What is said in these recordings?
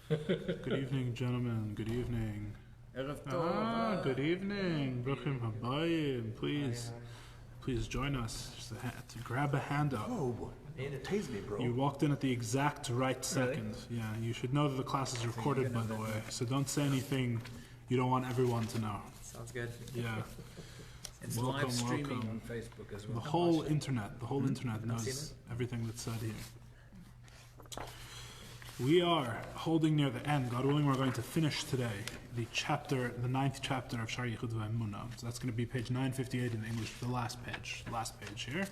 Good evening, gentlemen. Good evening. Erev Tov. Good evening. Bruchim habayim. Please join us. Just to grab a hand up. Oh, tase me, bro. You walked in at the exact right second. Really? Yeah, you should know that the class is recorded, by the way. So don't say anything you don't want everyone to know. Sounds good. Yeah. It's Welcome, live streaming welcome. on Facebook as well. The whole internet knows everything that's said here. We are holding near the end. God willing, we're going to finish today the 9th chapter of Shaar HaYichud v'Emunah. So that's going to be page 958 in English, the last page here.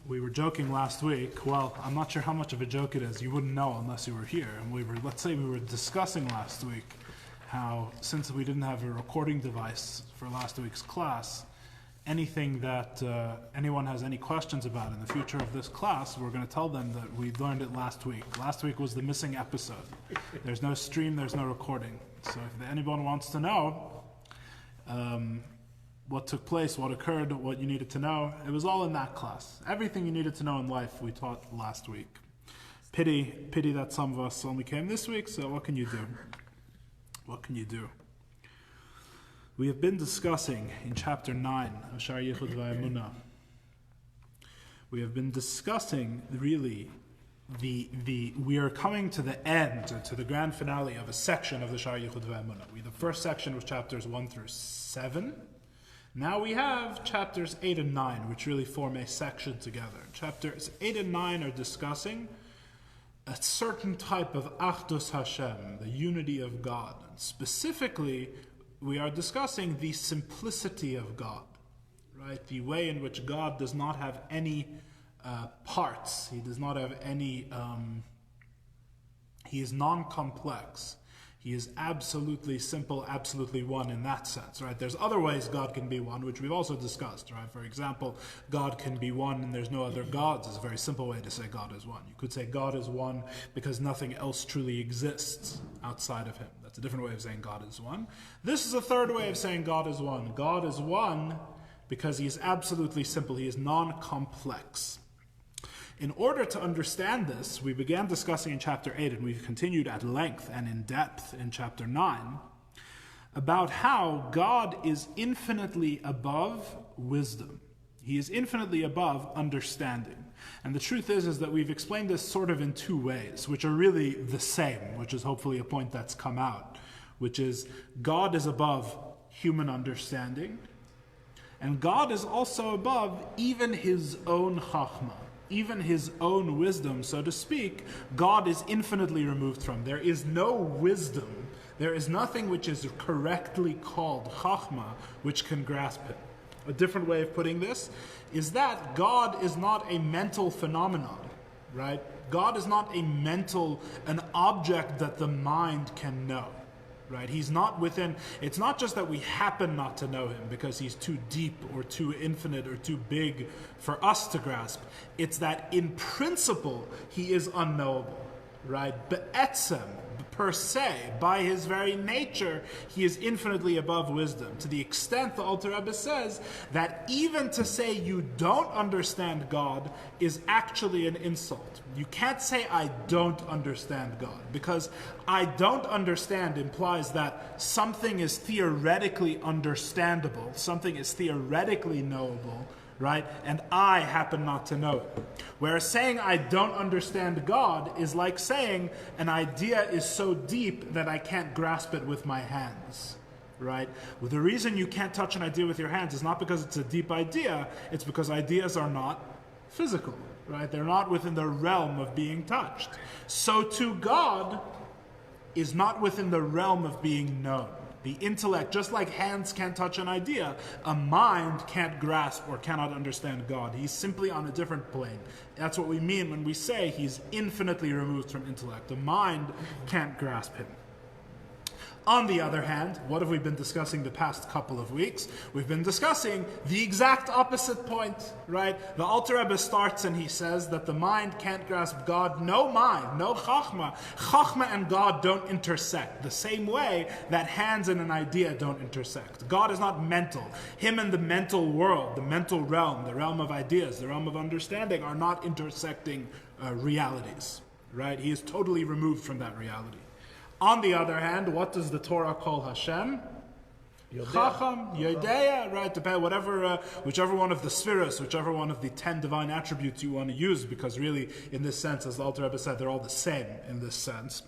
We were joking last week. Well, I'm not sure how much of a joke it is. You wouldn't know unless you were here. And let's say we were discussing last week how, since we didn't have a recording device for last week's class, anything that anyone has any questions about in the future of this class, we're going to tell them that we learned it last week. Last week was the missing episode. There's no stream, there's no recording. So if anyone wants to know what took place, what occurred, what you needed to know, it was all in that class. Everything you needed to know in life we taught last week. Pity that some of us only came this week, so what can you do? What can you do? We have been discussing in chapter 9 of Shaar HaYichud v'Emunah. We have been discussing really we are coming to the end, to the grand finale of a section of the Shaar HaYichud v'Emunah. The first section was chapters 1 through 7. Now we have chapters 8 and 9, which really form a section together. Chapters 8 and 9 are discussing a certain type of Achdus Hashem, the unity of God. And specifically, we are discussing the simplicity of God, right? The way in which God does not have any parts. He does not have any, he is non-complex. He is absolutely simple, absolutely one in that sense, right? There's other ways God can be one, which we've also discussed, right? For example, God can be one and there's no other gods. It's a very simple way to say God is one. You could say God is one because nothing else truly exists outside of him. That's a different way of saying God is one. This is a third way of saying God is one. God is one because he is absolutely simple. He is non-complex. In order to understand this, we began discussing in chapter 8, and we've continued at length and in depth in chapter 9, about how God is infinitely above wisdom. He is infinitely above understanding. And the truth is that we've explained this sort of in two ways, which are really the same, which is hopefully a point that's come out, which is God is above human understanding, and God is also above even his own chachma. Even his own wisdom, so to speak, God is infinitely removed from. There is no wisdom, there is nothing which is correctly called chachma which can grasp it. A different way of putting this is that God is not a mental phenomenon, right? God is not an object that the mind can know. Right? He's not within, it's not just that we happen not to know him because he's too deep or too infinite or too big for us to grasp. It's that in principle, he is unknowable, right? Be'etzem, per se, by his very nature, he is infinitely above wisdom. To the extent the Alter Rebbe says that even to say you don't understand God is actually an insult. You can't say I don't understand God, because I don't understand implies that something is theoretically understandable, something is theoretically knowable, right? And I happen not to know it. Whereas saying I don't understand God is like saying an idea is so deep that I can't grasp it with my hands, right? Well, the reason you can't touch an idea with your hands is not because it's a deep idea, it's because ideas are not physical, right? They're not within the realm of being touched. So too God is not within the realm of being known. The intellect, just like hands can't touch an idea, a mind can't grasp or cannot understand God. He's simply on a different plane. That's what we mean when we say he's infinitely removed from intellect. The mind can't grasp him. On the other hand, what have we been discussing the past couple of weeks? We've been discussing the exact opposite point, right? The Alter Rebbe starts and he says that the mind can't grasp God. No mind, no chachma. Chachma and God don't intersect the same way that hands and an idea don't intersect. God is not mental. Him and the mental world, the mental realm, the realm of ideas, the realm of understanding are not intersecting realities, right? He is totally removed from that reality. On the other hand, what does the Torah call Hashem? Chacham, Yodea, right? Depend whichever one of the spheres, whichever one of the 10 divine attributes you want to use, because really, in this sense, as the Alter Rebbe said, they're all the same in this sense.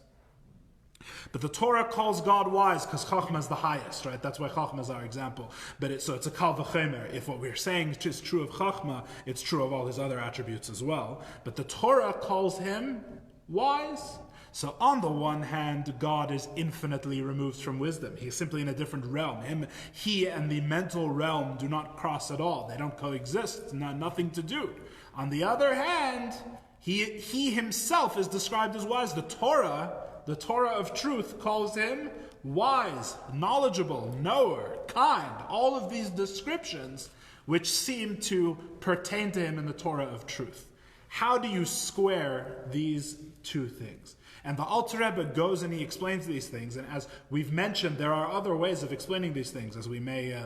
But the Torah calls God wise because Chachma is the highest, right? That's why Chachma is our example. So it's a kal v'chemer. If what we're saying is true of Chachma, it's true of all his other attributes as well. But the Torah calls him wise. So on the one hand, God is infinitely removed from wisdom. He's simply in a different realm. He and the mental realm do not cross at all. They don't coexist. Nothing to do. On the other hand, he himself is described as wise. The Torah of truth calls him wise, knowledgeable, knower, kind. All of these descriptions which seem to pertain to him in the Torah of truth. How do you square these two things? And the Alter Rebbe goes and he explains these things. And as we've mentioned, there are other ways of explaining these things, as we may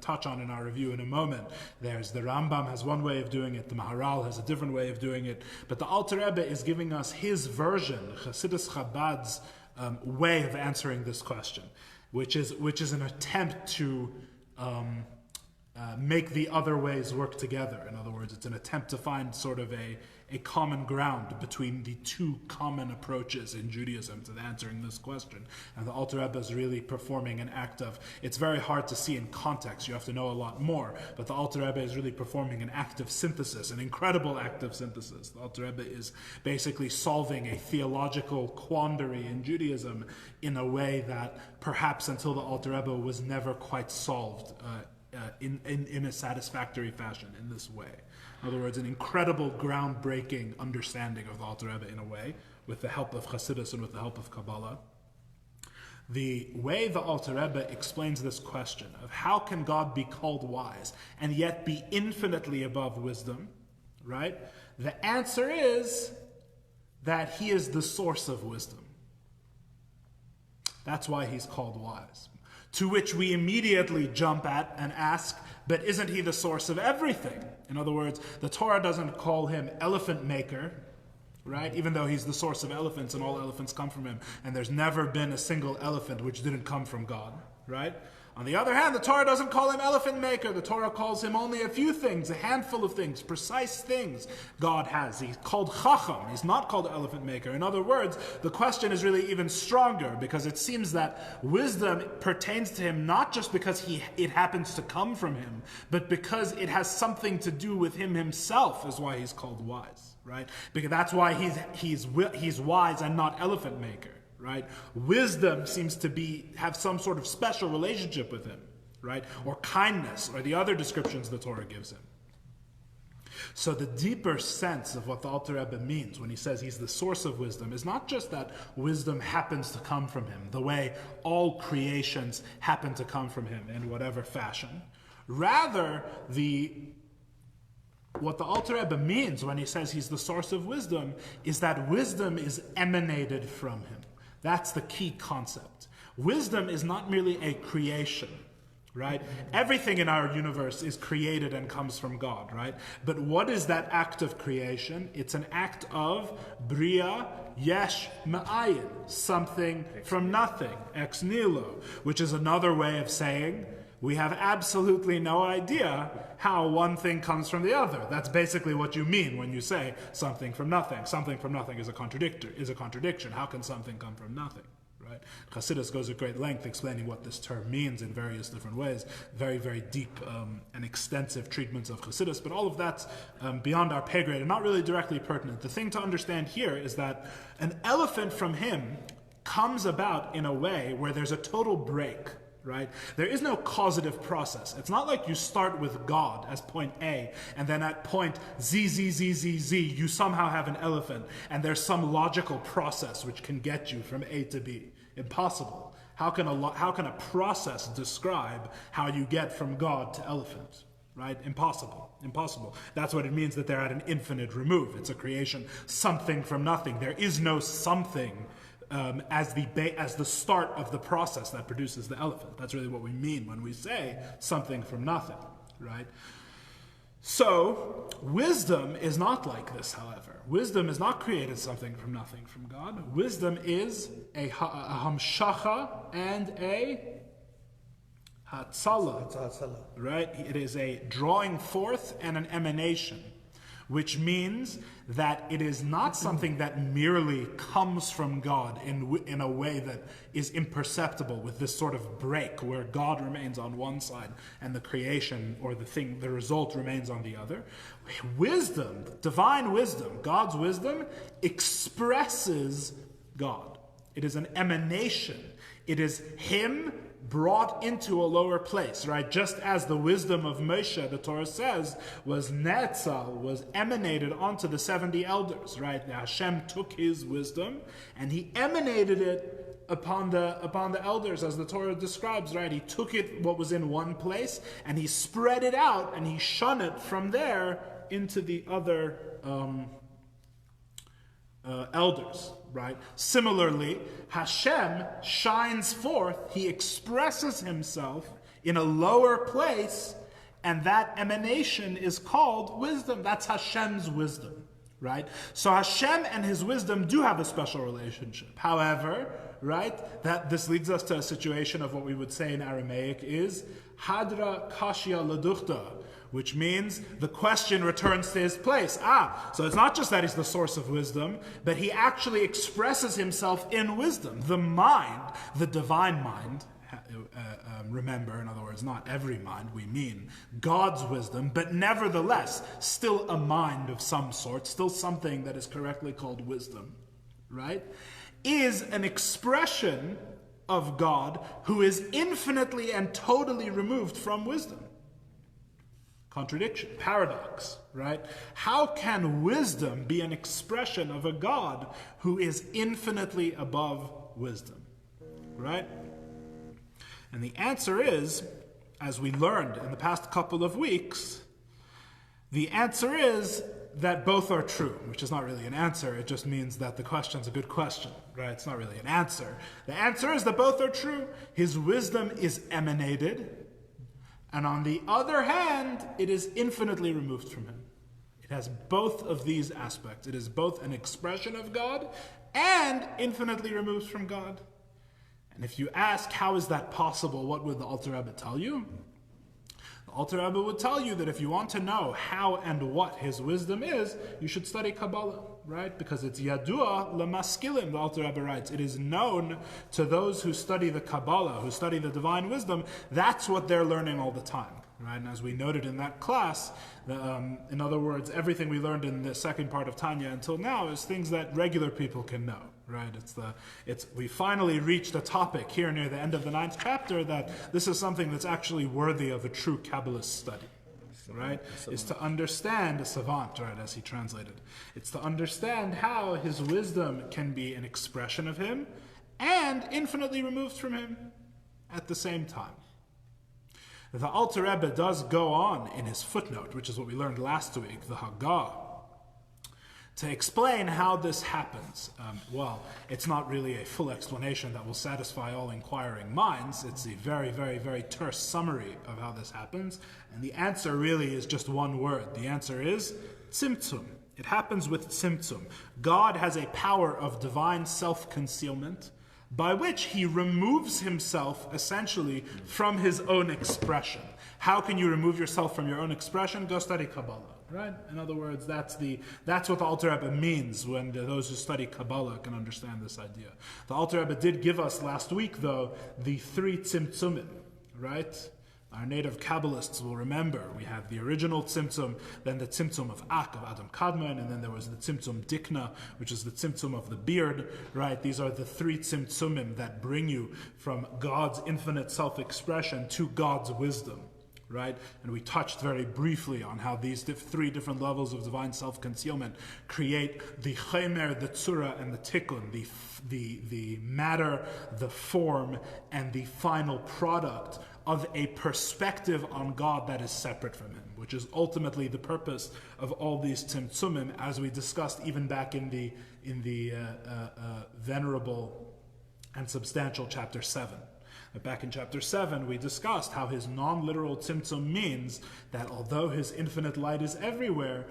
touch on in our review in a moment. There's the Rambam has one way of doing it. The Maharal has a different way of doing it. But the Alter Rebbe is giving us his version, Chassidus Chabad's way of answering this question, which is an attempt to make the other ways work together. In other words, it's an attempt to find sort of a common ground between the two common approaches in Judaism to answering this question. And the Alter Rebbe is really performing an act of, it's very hard to see in context, you have to know a lot more, but the Alter Rebbe is really performing an act of synthesis, an incredible act of synthesis. The Alter Rebbe is basically solving a theological quandary in Judaism in a way that perhaps until the Alter Rebbe was never quite solved in a satisfactory fashion in this way. In other words, an incredible groundbreaking understanding of the Alter Rebbe in a way, with the help of Chassidus and with the help of Kabbalah. The way the Alter Rebbe explains this question of how can God be called wise and yet be infinitely above wisdom, right? The answer is that he is the source of wisdom. That's why he's called wise. To which we immediately jump at and ask, but isn't he the source of everything? In other words, the Torah doesn't call him elephant maker, right? Even though he's the source of elephants and all elephants come from him, and there's never been a single elephant which didn't come from God, right? On the other hand, the Torah doesn't call him elephant maker. The Torah calls him only a few things, a handful of things, precise things God has. He's called Chacham. He's not called elephant maker. In other words, the question is really even stronger because it seems that wisdom pertains to him not just because it happens to come from him, but because it has something to do with him himself is why he's called wise, right? Because that's why he's wise and not elephant maker. Right? Wisdom seems to have some sort of special relationship with him, right? Or kindness, or the other descriptions the Torah gives him. So the deeper sense of what the Alter Rebbe means when he says he's the source of wisdom is not just that wisdom happens to come from him, the way all creations happen to come from him in whatever fashion. Rather, what the Alter Rebbe means when he says he's the source of wisdom is that wisdom is emanated from him. That's the key concept. Wisdom is not merely a creation, right? Everything in our universe is created and comes from God, right? But what is that act of creation? It's an act of bria yesh ma'ayin, something from nothing, ex nihilo, which is another way of saying we have absolutely no idea how one thing comes from the other. That's basically what you mean when you say something from nothing. Something from nothing is a contradiction. How can something come from nothing? Right? Chassidus goes at great length explaining what this term means in various different ways. Very, very deep and extensive treatments of Chassidus, but all of that's beyond our pay grade and not really directly pertinent. The thing to understand here is that an elephant from him comes about in a way where there's a total break. Right? There is no causative process. It's not like you start with God as point A, and then at point Z, you somehow have an elephant, and there's some logical process which can get you from A to B. Impossible. How can a process describe how you get from God to elephant? Right? Impossible. That's what it means that they're at an infinite remove. It's a creation, something from nothing. There is no something as the start of the process that produces the elephant. That's really what we mean when we say something from nothing, right? So, wisdom is not like this, however. Wisdom is not created something from nothing from God. Wisdom is a hamshacha and a hatzala. Right? It is a drawing forth and an emanation, which means that it is not something that merely comes from God in a way that is imperceptible, with this sort of break where God remains on one side and the creation or the result remains on the other. Wisdom, divine wisdom, God's wisdom expresses God. It is an emanation. It is Him brought into a lower place, right? Just as the wisdom of Moshe, the Torah says, was netzal, was emanated onto the 70 elders, right? Hashem took His wisdom and He emanated it upon the elders, as the Torah describes, right? He took it, what was in one place, and He spread it out, and He shone it from there into the other elders, right? Similarly, Hashem shines forth, He expresses Himself in a lower place, and that emanation is called wisdom. That's Hashem's wisdom, right? So Hashem and His wisdom do have a special relationship. However, right, that this leads us to a situation of what we would say in Aramaic is hadra kashya laduchta, which means the question returns to his place. So it's not just that He's the source of wisdom, but He actually expresses Himself in wisdom. The mind, the divine mind, remember, in other words, not every mind, we mean God's wisdom, but nevertheless, still a mind of some sort, still something that is correctly called wisdom, right, is an expression of God who is infinitely and totally removed from wisdom. Contradiction, paradox, right? How can wisdom be an expression of a God who is infinitely above wisdom, right? And the answer is, as we learned in the past couple of weeks, the answer is that both are true, which is not really an answer. It just means that the question's a good question, right? It's not really an answer. The answer is that both are true. His wisdom is emanated, and on the other hand, it is infinitely removed from Him. It has both of these aspects. It is both an expression of God and infinitely removed from God. And if you ask, how is that possible, what would the Alter Rebbe tell you? The Alter Rebbe would tell you that if you want to know how and what His wisdom is, you should study Kabbalah, right? Because it's Yadua lemaskilim, the Alter Rebbe writes. It is known to those who study the Kabbalah, who study the divine wisdom. That's what they're learning all the time, right? And as we noted in that class, in other words, everything we learned in the second part of Tanya until now is things that regular people can know, right? We finally reached a topic here near the end of the 9th chapter that this is something that's actually worthy of a true Kabbalist study, right? Is to understand, a savant, right, as he translated. It's to understand how His wisdom can be an expression of Him and infinitely removed from Him at the same time. The Alter Rebbe does go on in his footnote, which is what we learned last week, the Haggah, to explain how this happens. It's not really a full explanation that will satisfy all inquiring minds. It's a very, very, very terse summary of how this happens. And the answer really is just one word. The answer is tzimtzum. It happens with tzimtzum. God has a power of divine self-concealment by which He removes Himself essentially from His own expression. How can you remove yourself from your own expression? Go study Kabbalah, right? In other words, that's what the Alter Rebbe means when those who study Kabbalah can understand this idea. The Alter Rebbe did give us last week, though, the 3 tzimtzumim, right? Our native Kabbalists will remember we have the original tzimtzum, then the tzimtzum of Ak, of Adam Kadmon, and then there was the tzimtzum Dikna, which is the tzimtzum of the beard, right? These are the 3 tzimtzumim that bring you from God's infinite self-expression to God's wisdom, right? And we touched very briefly on how these 3 different levels of divine self-concealment create the chemer, the tzura, and the tikkun, the matter, the form, and the final product of a perspective on God that is separate from Him, which is ultimately the purpose of all these tzimtzumim, as we discussed even back in the venerable and substantial chapter 7. Back in chapter 7, we discussed how his non-literal tzimtzum means that although his infinite light is everywhere,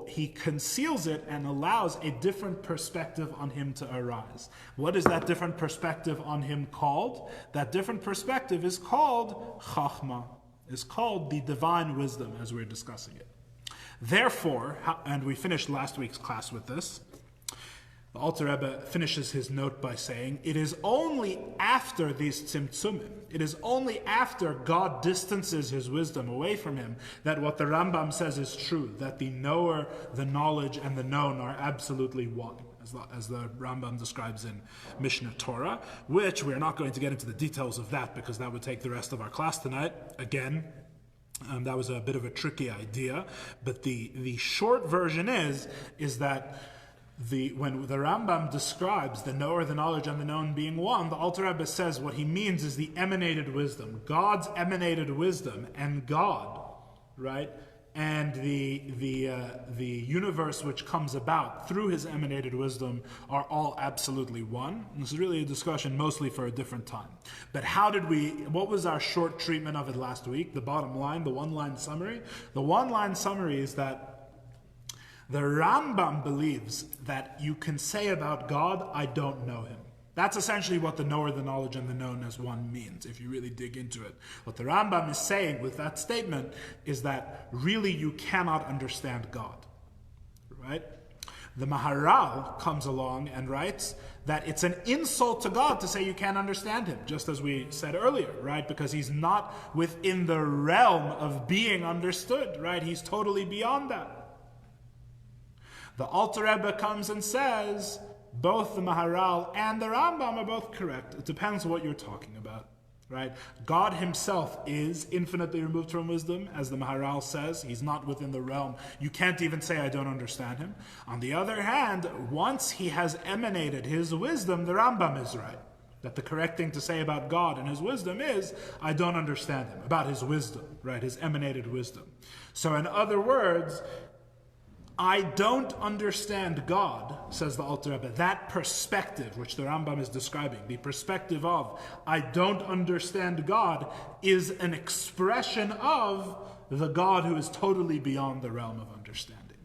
he conceals it and allows a different perspective on him to arise. What is that different perspective on him called? That different perspective is called chachma, is called the divine wisdom, as we're discussing it. Therefore, and we finished last week's class with this, the Alter Rebbe finishes his note by saying, it is only after these tzimtzumim, it is only after God distances his wisdom away from him, that what the Rambam says is true, that the knower, the knowledge, and the known are absolutely one, as the Rambam describes in Mishnah Torah, which we're not going to get into the details of that because that would take the rest of our class tonight. Again, that was a bit of a tricky idea, but the short version is that when the Rambam describes the knower, the knowledge, and the known being one, the Alter Rebbe says what he means is the emanated wisdom, God's emanated wisdom, and God, right, and the universe which comes about through his emanated wisdom are all absolutely one. And this is really a discussion mostly for a different time. But what was our short treatment of it last week? The bottom line, the one-line summary? The one-line summary is that the Rambam believes that you can say about God, I don't know him. That's essentially what the knower, the knowledge, and the known as one means, if you really dig into it. What the Rambam is saying with that statement is that really you cannot understand God, right? The Maharal comes along and writes that it's an insult to God to say you can't understand him, just as we said earlier, right? Because he's not within the realm of being understood, right? He's totally beyond that. The Alter Rebbe comes and says, both the Maharal and the Rambam are both correct. It depends on what you're talking about, right? God himself is infinitely removed from wisdom, as the Maharal says. He's not within the realm. You can't even say, I don't understand him. On the other hand, once he has emanated his wisdom, the Rambam is right. That the correct thing to say about God and his wisdom is, I don't understand him, about his wisdom, right? His emanated wisdom. So in other words, I don't understand God, says the Alter Rebbe. That perspective, which the Rambam is describing, the perspective of I don't understand God, is an expression of the God who is totally beyond the realm of understanding.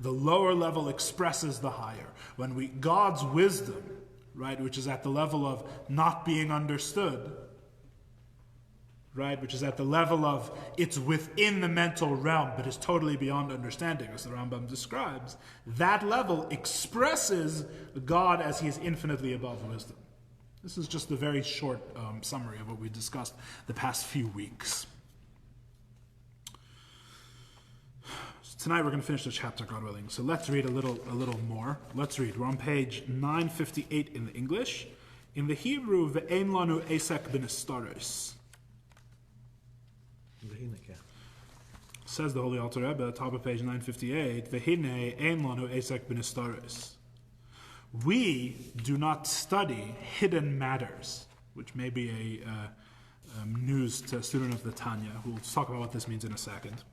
The lower level expresses the higher. When God's wisdom, right, which is at the level of not being understood, right, which is at the level of it's within the mental realm but is totally beyond understanding, as the Rambam describes, that level expresses God as he is infinitely above wisdom. This is just a very short summary of what we discussed the past few weeks. So tonight we're going to finish the chapter, God willing. So let's read a little more. Let's read. We're on page 958 in the English. In the Hebrew, ve'ein lanu esek b'nestaros. Says the Holy Alter Rebbe, top of page 958, Vehine ein lanu esek b'nestaros. We do not study hidden matters, which may be a news to a student of the Tanya. We'll talk about what this means in a second.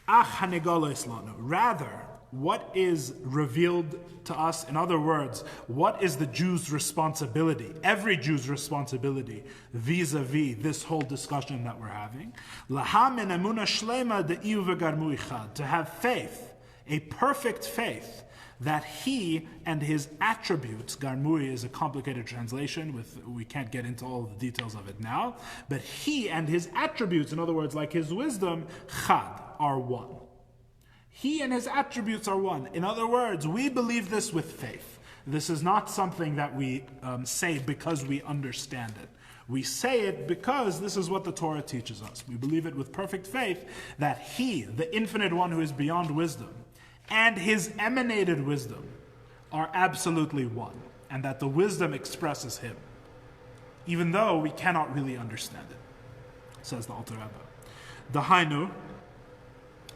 Ach hanegolos lanu. Rather, what is revealed to us? In other words, what is the Jew's responsibility, every Jew's responsibility, vis-a-vis this whole discussion that we're having? Lahamin emuna shlema de'iu v'garmu ichad. To have faith, a perfect faith, that he and his attributes, garmui is a complicated translation, we can't get into all the details of it now, but he and his attributes, in other words, like his wisdom, chad, are one. He and his attributes are one. In other words, we believe this with faith. This is not something that we say because we understand it. We say it because this is what the Torah teaches us. We believe it with perfect faith that he, the infinite one who is beyond wisdom, and his emanated wisdom are absolutely one, and that the wisdom expresses him, even though we cannot really understand it, says the Alter Rebbe. Dahainu,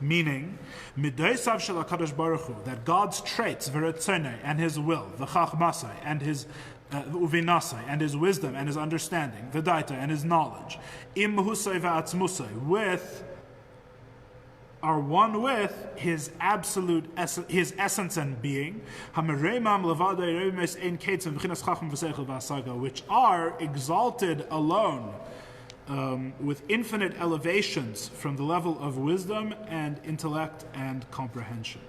meaning, midaisav shel HaKadosh Baruch Hu, that God's traits, v'retzonei, and his will, v'chachmasai, and his uvinasai, and his wisdom, and his understanding, v'daita, and his knowledge, im husay v'atzmusay, with are one with his absolute his essence and being, which are exalted alone with infinite elevations from the level of wisdom and intellect and comprehension.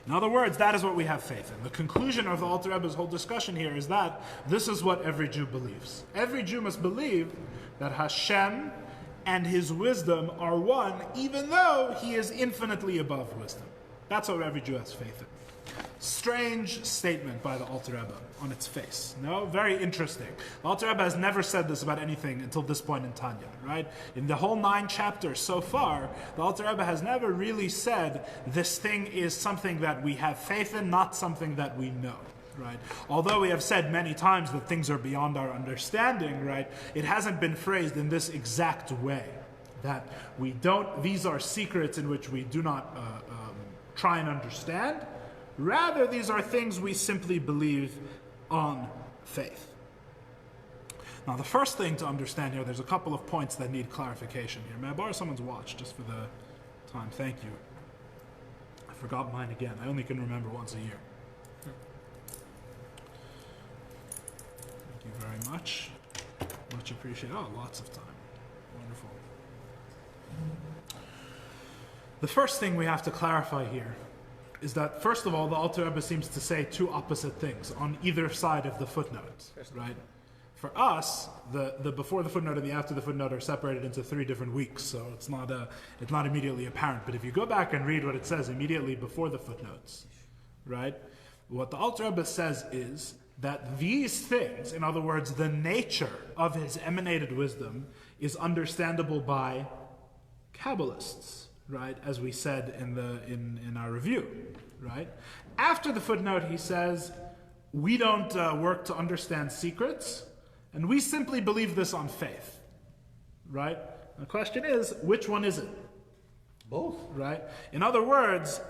In other words, that is what we have faith in. The conclusion of the Alter Rebbe's whole discussion here is that this is what every Jew believes. Every Jew must believe that Hashem and his wisdom are one, even though he is infinitely above wisdom. That's what every Jew has faith in. Strange statement by the Alter Rebbe on its face. No? Very interesting. The Alter Rebbe has never said this about anything until this point in Tanya, right? In the whole 9 chapters so far, the Alter Rebbe has never really said this thing is something that we have faith in, not something that we know. Right? Although we have said many times that things are beyond our understanding, right? It hasn't been phrased in this exact way. That we don't, these are secrets in which we do not try and understand. Rather, these are things we simply believe on faith. Now, the first thing to understand here, there's a couple of points that need clarification here. May I borrow someone's watch just for the time? Thank you. I forgot mine again. I only can remember once a year. Thank you very much. Much appreciated. Oh, lots of time. Wonderful. The first thing we have to clarify here is that, first of all, the Alter Rebbe seems to say 2 opposite things on either side of the footnote, right? For us, the before the footnote and the after the footnote are separated into 3 different weeks, so it's not immediately apparent. But if you go back and read what it says immediately before the footnotes, right? What the Alter Rebbe says is that these things, in other words, the nature of his emanated wisdom, is understandable by Kabbalists, right? As we said in our review, right? After the footnote, he says, we don't work to understand secrets, and we simply believe this on faith, right? The question is, which one is it? Both. Right? In other words,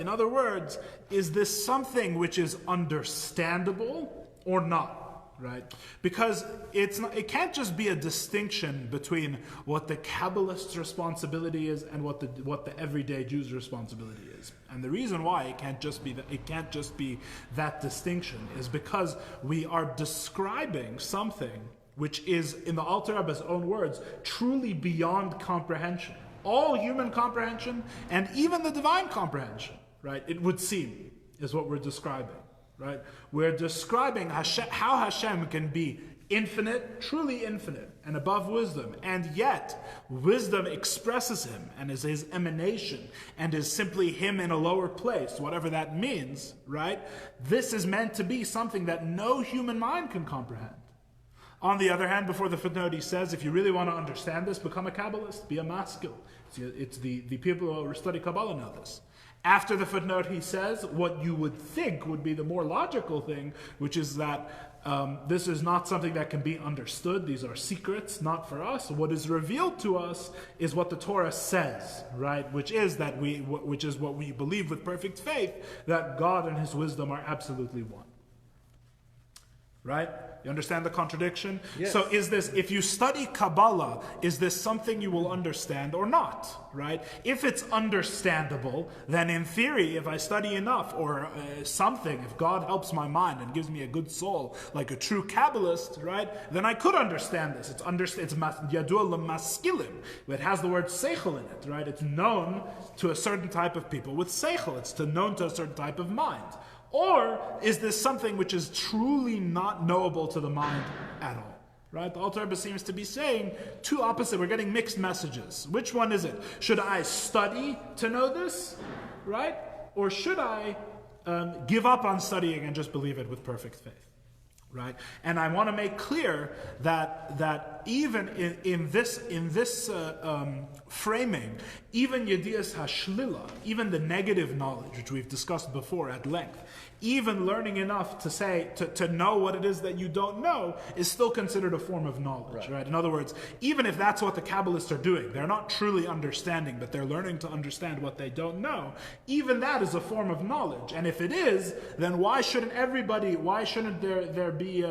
is this something which is understandable or not, right? Because it can't just be a distinction between what the Kabbalist's responsibility is and what the everyday Jew's responsibility is. And the reason why it can't just be that distinction is because we are describing something which is, in the Alter Rebbe's own words, truly beyond comprehension. All human comprehension and even the divine comprehension, right? It would seem, is what we're describing. Right? We're describing how Hashem can be infinite, truly infinite, and above wisdom, and yet wisdom expresses him and is his emanation and is simply him in a lower place, whatever that means, right? This is meant to be something that no human mind can comprehend. On the other hand, before the footnote, he says, if you really want to understand this, become a Kabbalist, be a maskil. It's the people who study Kabbalah know this. After the footnote, he says what you would think would be the more logical thing, which is that this is not something that can be understood. These are secrets, not for us. What is revealed to us is what the Torah says, right? Which is what we believe with perfect faith, that God and his wisdom are absolutely one. Right? You understand the contradiction? Yes. So is this, if you study Kabbalah, is this something you will understand or not? Right? If it's understandable, then in theory, if I study enough or something, if God helps my mind and gives me a good soul, like a true Kabbalist, right? Then I could understand this. It's yadua l'maskilim. It has the word seichel in it, right? It's known to a certain type of people with seichel. It's known to a certain type of mind. Or is this something which is truly not knowable to the mind at all? Right? The Alter Rebbe seems to be saying 2 opposite. We're getting mixed messages. Which one is it? Should I study to know this? Right? Or should I give up on studying and just believe it with perfect faith? Right? And I want to make clear that even in this framing, even Yedias Hashlila, even the negative knowledge, which we've discussed before at length, even learning enough to know what it is that you don't know is still considered a form of knowledge, right? In other words, even if that's what the Kabbalists are doing, they're not truly understanding, but they're learning to understand what they don't know, even that is a form of knowledge. And if it is, then why shouldn't there be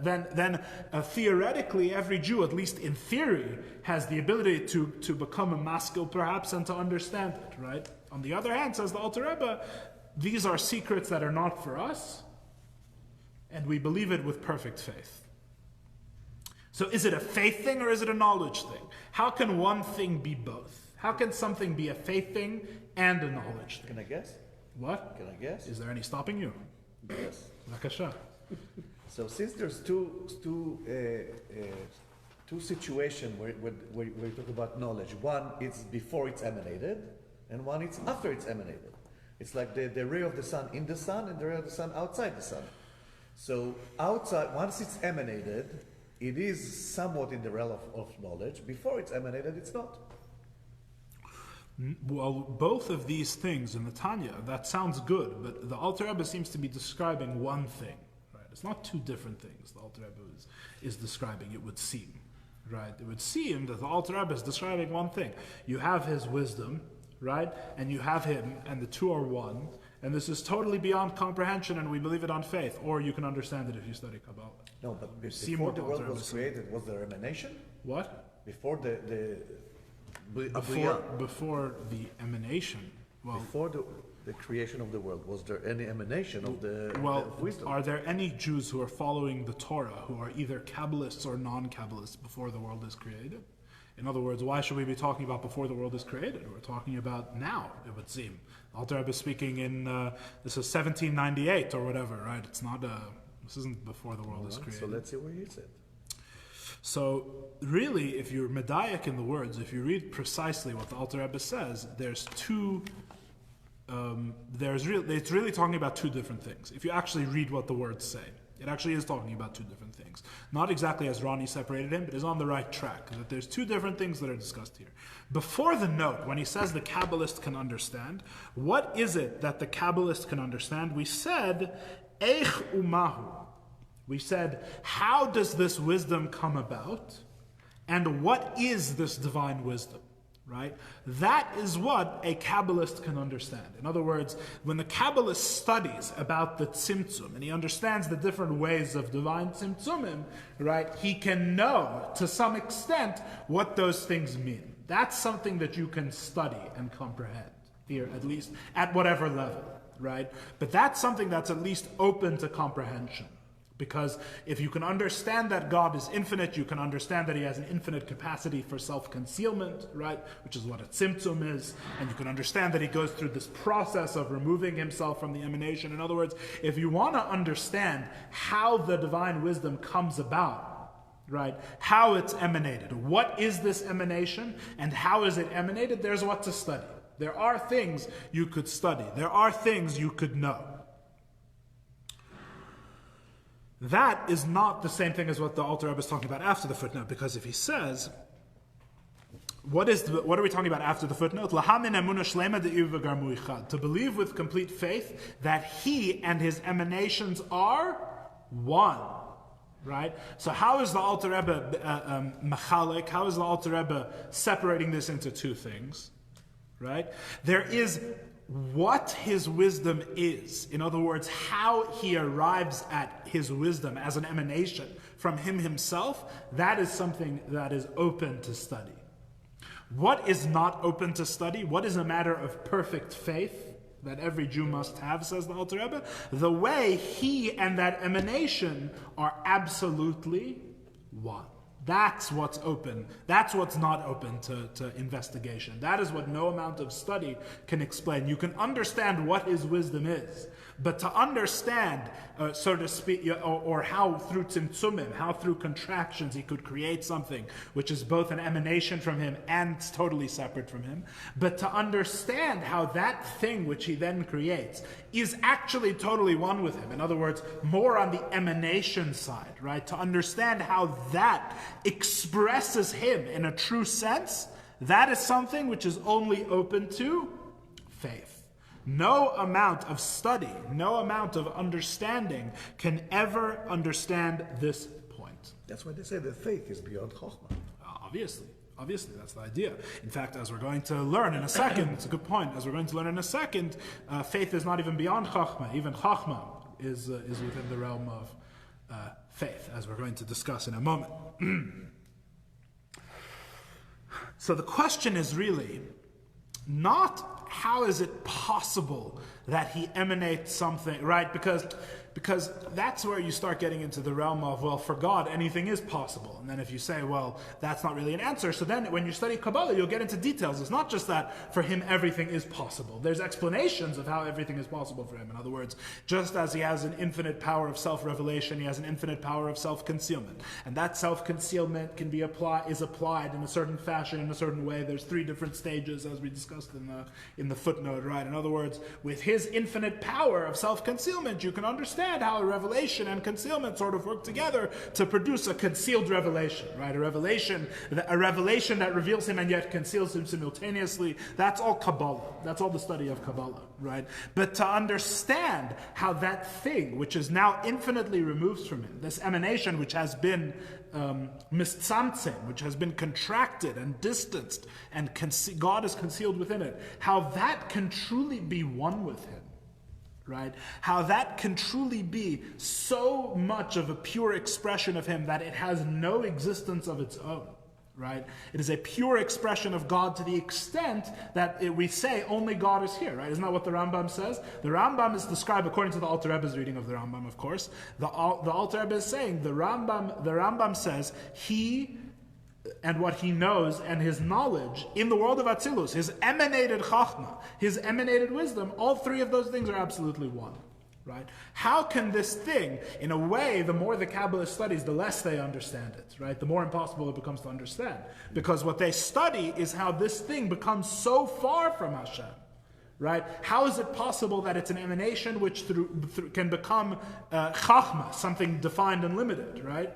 then theoretically every Jew, at least in theory, has the ability to become a maskil perhaps and to understand it, right? On the other hand, says the Alter Rebbe, these are secrets that are not for us, and we believe it with perfect faith. So is it a faith thing or is it a knowledge thing? How can one thing be both? How can something be a faith thing and a knowledge thing? Can I guess? What? Can I guess? Is there any stopping you? Yes. Lakasha. So since there's two situations where we talk about knowledge, one is before it's emanated, and one is after it's emanated. It's like the ray of the sun in the sun and the ray of the sun outside the sun. So outside, once it's emanated, it is somewhat in the realm of knowledge. Before it's emanated, it's not. Well, both of these things in the Tanya, that sounds good, but the Alter Rebbe seems to be describing one thing, right? It's not two different things the Alter Rebbe is describing, it would seem, right? It would seem that the Alter Rebbe is describing one thing. You have his wisdom, right? And you have him, and the two are one, and this is totally beyond comprehension, and we believe it on faith, or you can understand it if you study Kabbalah. No, but before the world was created, was there emanation? What? Before Before the emanation. Well, before the creation of the world, was there any emanation of the wisdom? Are there any Jews who are following the Torah who are either Kabbalists or non-Kabbalists before the world is created? In other words, why should we be talking about before the world is created? We're talking about now, it would seem. Alter Rebbe is speaking in, this is 1798 or whatever, right? It's not, this isn't before the world is created. So let's see what he said. So really, if you're medayek in the words, if you read precisely what the Alter Rebbe says, there's two, it's really talking about two different things. If you actually read what the words say, it actually is talking about two different things. Not exactly as Ronnie separated him, but is on the right track. That there's two different things that are discussed here. Before the note, when he says the Kabbalist can understand, what is it that the Kabbalist can understand? We said, Eich umahu. We said, how does this wisdom come about? And what is this divine wisdom? Right? That is what a Kabbalist can understand. In other words, when the Kabbalist studies about the tzimtzum, and he understands the different ways of divine tzimtzumim, right, he can know, to some extent, what those things mean. That's something that you can study and comprehend, here, at least, at whatever level, right? But that's something that's at least open to comprehension. Because if you can understand that God is infinite, you can understand that he has an infinite capacity for self-concealment, right? Which is what a tzimtzum is. And you can understand that he goes through this process of removing himself from the emanation. In other words, if you want to understand how the divine wisdom comes about, right? How it's emanated. What is this emanation and how is it emanated? There's what to study. There are things you could study. There are things you could know. That is not the same thing as what the Alter Rebbe is talking about after the footnote, because if he says, what are we talking about after the footnote? To believe with complete faith that he and his emanations are one. Right? So how is the Alter Rebbe machalik? How is the Alter Rebbe separating this into two things? Right? There is what his wisdom is. In other words, how he arrives at his wisdom as an emanation from him himself, that is something that is open to study. What is not open to study? What is a matter of perfect faith that every Jew must have, says the Alter Rebbe? The way he and that emanation are absolutely one. That's what's open. That's what's not open to investigation. That is what no amount of study can explain. You can understand what his wisdom is, but to understand, so to speak, or how through tzimtzumim, how through contractions he could create something which is both an emanation from him and totally separate from him, but to understand how that thing which he then creates is actually totally one with him. In other words, more on the emanation side, right? To understand how that expresses him in a true sense, that is something which is only open to faith. No amount of study, no amount of understanding can ever understand this point. That's why they say that faith is beyond Chokhmah. Obviously, that's the idea. In fact, as we're going to learn in a second, it's a good point. As we're going to learn in a second, faith is not even beyond Chokhmah. Even Chokhmah is within the realm faith, as we're going to discuss in a moment. So the question is really not how is it possible that he emanates something, right? Because that's where you start getting into the realm of, well, for God, anything is possible. And then if you say, well, that's not really an answer, so then when you study Kabbalah, you'll get into details. It's not just that for him everything is possible. There's explanations of how everything is possible for him. In other words, just as he has an infinite power of self-revelation, he has an infinite power of self-concealment. And that self-concealment is applied in a certain fashion, in a certain way. There's 3 different stages, as we discussed in the footnote, right? In other words, with his infinite power of self-concealment, you can understand how a revelation and concealment sort of work together to produce a concealed revelation, right? A revelation that reveals him and yet conceals him simultaneously. That's all Kabbalah. That's all the study of Kabbalah, right? But to understand how that thing, which is now infinitely removed from him, this emanation which has been mitzamtzem, which has been contracted and distanced, and God is concealed within it, how that can truly be one with him. Right? How that can truly be so much of a pure expression of him that it has no existence of its own. Right? It is a pure expression of God to the extent that we say only God is here. Right? Isn't that what the Rambam says? The Rambam is described according to the Alter Rebbe's reading of the Rambam, of course. The Alter Rebbe is saying the Rambam says he and what he knows and his knowledge in the world of Atzilus, his emanated Chachma, his emanated wisdom, all 3 of those things are absolutely one. Right? How can this thing, in a way, the more the Kabbalah studies, the less they understand it, right? The more impossible it becomes to understand. Because what they study is how this thing becomes so far from Hashem. Right? How is it possible that it's an emanation which can become Chachma, something defined and limited, right?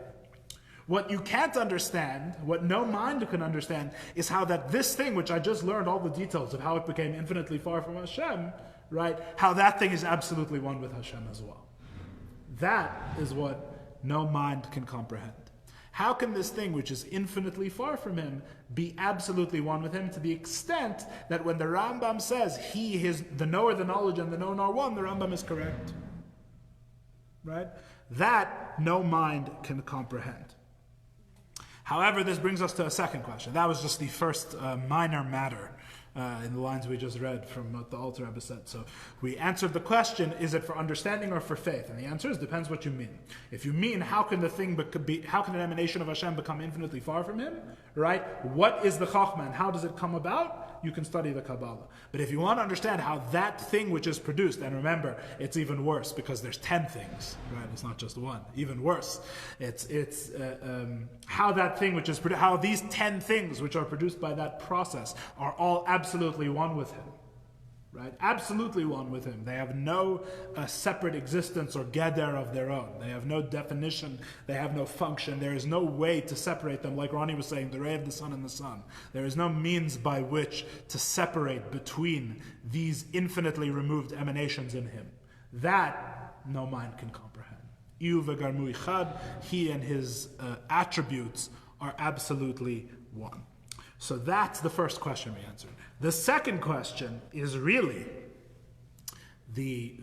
What you can't understand, what no mind can understand, is how that this thing, which I just learned all the details of how it became infinitely far from Hashem, right? How that thing is absolutely one with Hashem as well. That is what no mind can comprehend. How can this thing, which is infinitely far from him, be absolutely one with him to the extent that when the Rambam says the knower, the knowledge, and the known are one, the Rambam is correct. Right? That no mind can comprehend. However, this brings us to a second question. That was just the first minor matter in the lines we just read from what the Alter Rebbe said. So we answered the question, is it for understanding or for faith? And the answer is, depends what you mean. If you mean, how can an emanation of Hashem become infinitely far from him? Right? What is the Chachma and how does it come about? You can study the Kabbalah. But if you want to understand how that thing which is produced, and remember, it's even worse because there's 10 things, right? It's not just one. Even worse. It's how that thing which is produced, how these 10 things which are produced by that process are all absolutely one with him. Right? Absolutely one with him. They have no separate existence or geder of their own. They have no definition. They have no function. There is no way to separate them. Like Ronnie was saying, the ray of the sun and the sun. There is no means by which to separate between these infinitely removed emanations in him. That no mind can comprehend. Iu v'garmu ichad, he and his attributes are absolutely one. So that's the first question we answered. The second question is really the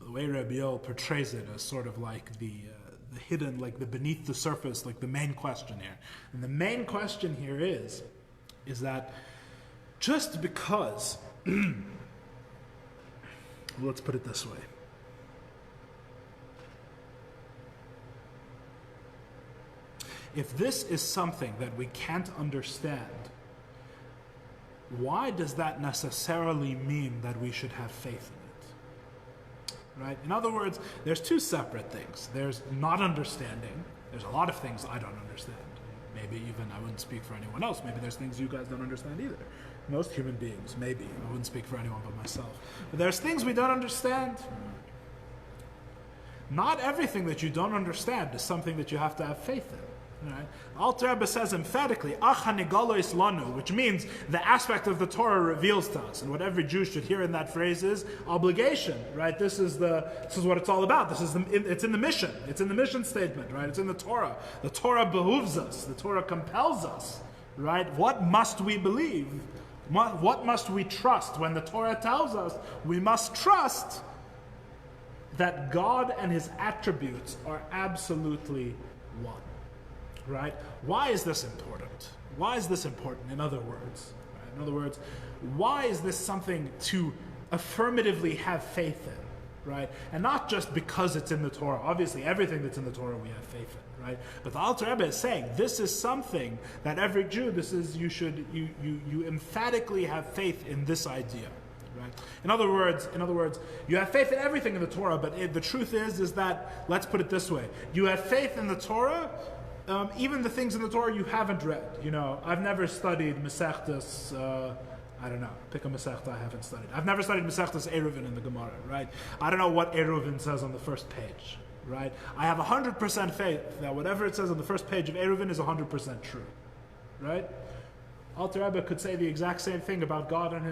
way Rabbi Yoel portrays it as sort of like the hidden, like the beneath the surface, like the main question here. And the main question here is that just because, let's put it this way. If this is something that we can't understand, why does that necessarily mean that we should have faith in it? Right? In other words, there's 2 separate things. There's not understanding. There's a lot of things I don't understand. Maybe even I wouldn't speak for anyone else. Maybe there's things you guys don't understand either. Most human beings, maybe. I wouldn't speak for anyone but myself. But there's things we don't understand. Not everything that you don't understand is something that you have to have faith in. Right? Alter Rebbe says emphatically, which means the aspect of the Torah reveals to us, and what every Jew should hear in that phrase is obligation. Right? This is what it's all about. It's in the mission. It's in the mission statement. Right? It's in the Torah. The Torah behooves us. The Torah compels us. Right? What must we believe? What must we trust? When the Torah tells us we must trust, that God and his attributes are absolutely one. Right? Why is this important? Why is this important, in other words? Right? In other words, why is this something to affirmatively have faith in? Right? And not just because it's in the Torah. Obviously, everything that's in the Torah we have faith in, right? But the Alter Rebbe is saying this is something that every Jew, you emphatically have faith in this idea, right? In other words, you have faith in everything in the Torah, but the truth is that, let's put it this way, you have faith in the Torah, even the things in the Torah you haven't read. You know, I've never studied Masechtas. I don't know. Pick a Masechta I haven't studied. I've never studied Masechtas Eruvin in the Gemara, right? I don't know what Eruvin says on the first page, right? I have 100% faith that whatever it says on the first page of Eruvin is 100% true, right? Alter Rebbe could say the exact same thing about God and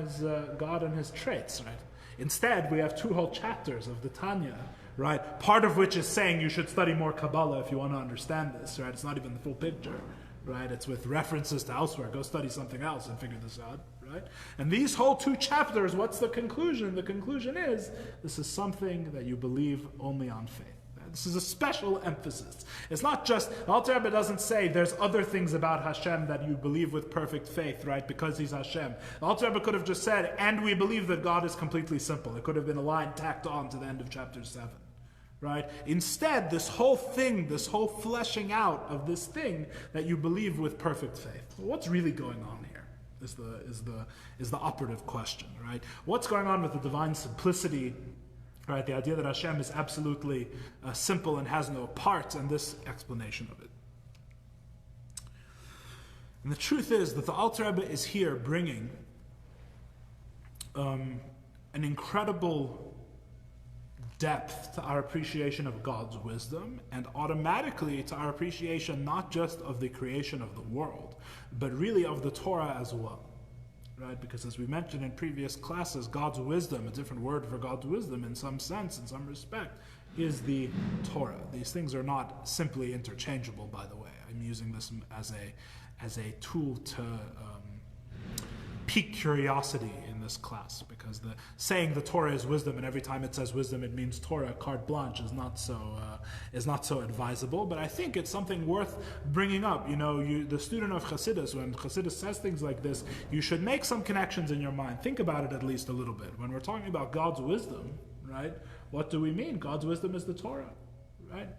his traits, right? Instead, we have 2 whole chapters of the Tanya, right? Part of which is saying you should study more Kabbalah if you want to understand this, right? It's not even the full picture, right? It's with references to elsewhere. Go study something else and figure this out. Right? And these whole 2 chapters, what's the conclusion? The conclusion is, this is something that you believe only on faith. This is a special emphasis. It's not just, the Alter Rebbe doesn't say there's other things about Hashem that you believe with perfect faith, right? Because he's Hashem. The Alter Rebbe could have just said, and we believe that God is completely simple. It could have been a line tacked on to the end of chapter 7. Right? Instead, this whole thing, this whole fleshing out of this thing that you believe with perfect faith. Well, what's really going on here? Is the operative question, right? What's going on with the divine simplicity, right? The idea that Hashem is absolutely simple and has no parts, and this explanation of it. And the truth is that the Alter Rebbe is here bringing an incredible depth to our appreciation of God's wisdom, and automatically to our appreciation not just of the creation of the world, but really of the Torah as well, right? Because as we mentioned in previous classes, God's wisdom, a different word for God's wisdom in some sense, in some respect, is the Torah. These things are not simply interchangeable, by the way. I'm using this as a tool to pique curiosity in this class, because saying the Torah is wisdom, and every time it says wisdom it means Torah, carte blanche, is not so advisable. But I think it's something worth bringing up. You know, the student of Chassidus, when Chassidus says things like this, you should make some connections in your mind. Think about it at least a little bit. When we're talking about God's wisdom, right? What do we mean? God's wisdom is the Torah, right?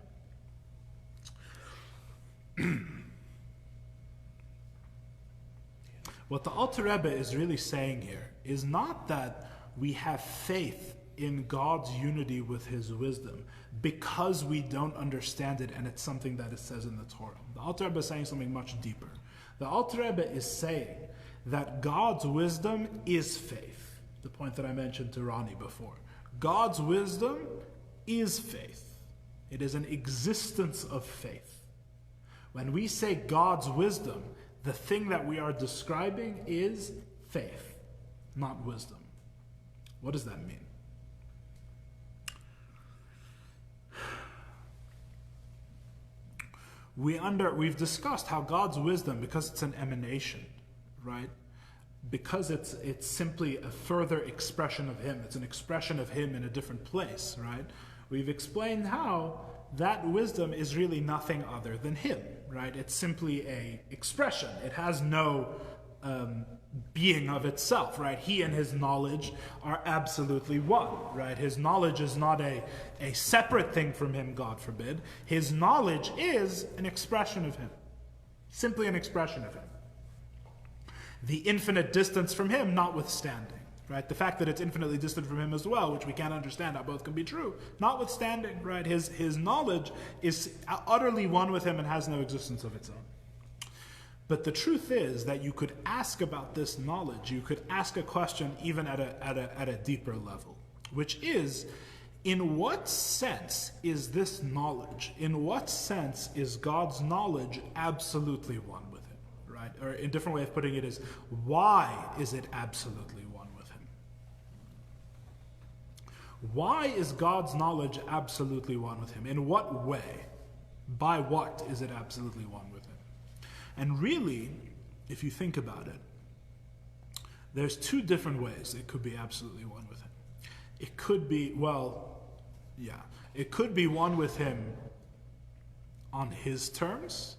What the Alter Rebbe is really saying here is not that we have faith in God's unity with his wisdom because we don't understand it and it's something that it says in the Torah. The Alter Rebbe is saying something much deeper. The Alter Rebbe is saying that God's wisdom is faith. The point that I mentioned to Ronnie before. God's wisdom is faith. It is an existence of faith. When we say God's wisdom, the thing that we are describing is faith, not wisdom. What does that mean? We've discussed how God's wisdom, because it's an emanation, right? Because it's simply a further expression of Him. It's an expression of Him in a different place, right? We've explained how that wisdom is really nothing other than Him, right? It's simply a expression. It has no being of itself, right? He and His knowledge are absolutely one, right? His knowledge is not a separate thing from Him, God forbid. His knowledge is an expression of Him, simply an expression of Him. The infinite distance from Him notwithstanding. Right? The fact that it's infinitely distant from Him as well, which we can't understand how both can be true, notwithstanding, right? His knowledge is utterly one with Him and has no existence of its own. But the truth is that you could ask about this knowledge, you could ask a question even at a deeper level, which is, in what sense is this knowledge, in what sense is God's knowledge absolutely one with Him, right? Or a different way of putting it is, why is it absolutely one with Him? Why is God's knowledge absolutely one with Him? In what way? By what is it absolutely one with Him? And really, if you think about it, there's two different ways it could be absolutely one with Him. It could be, well, Yeah. It could be one with him on his terms,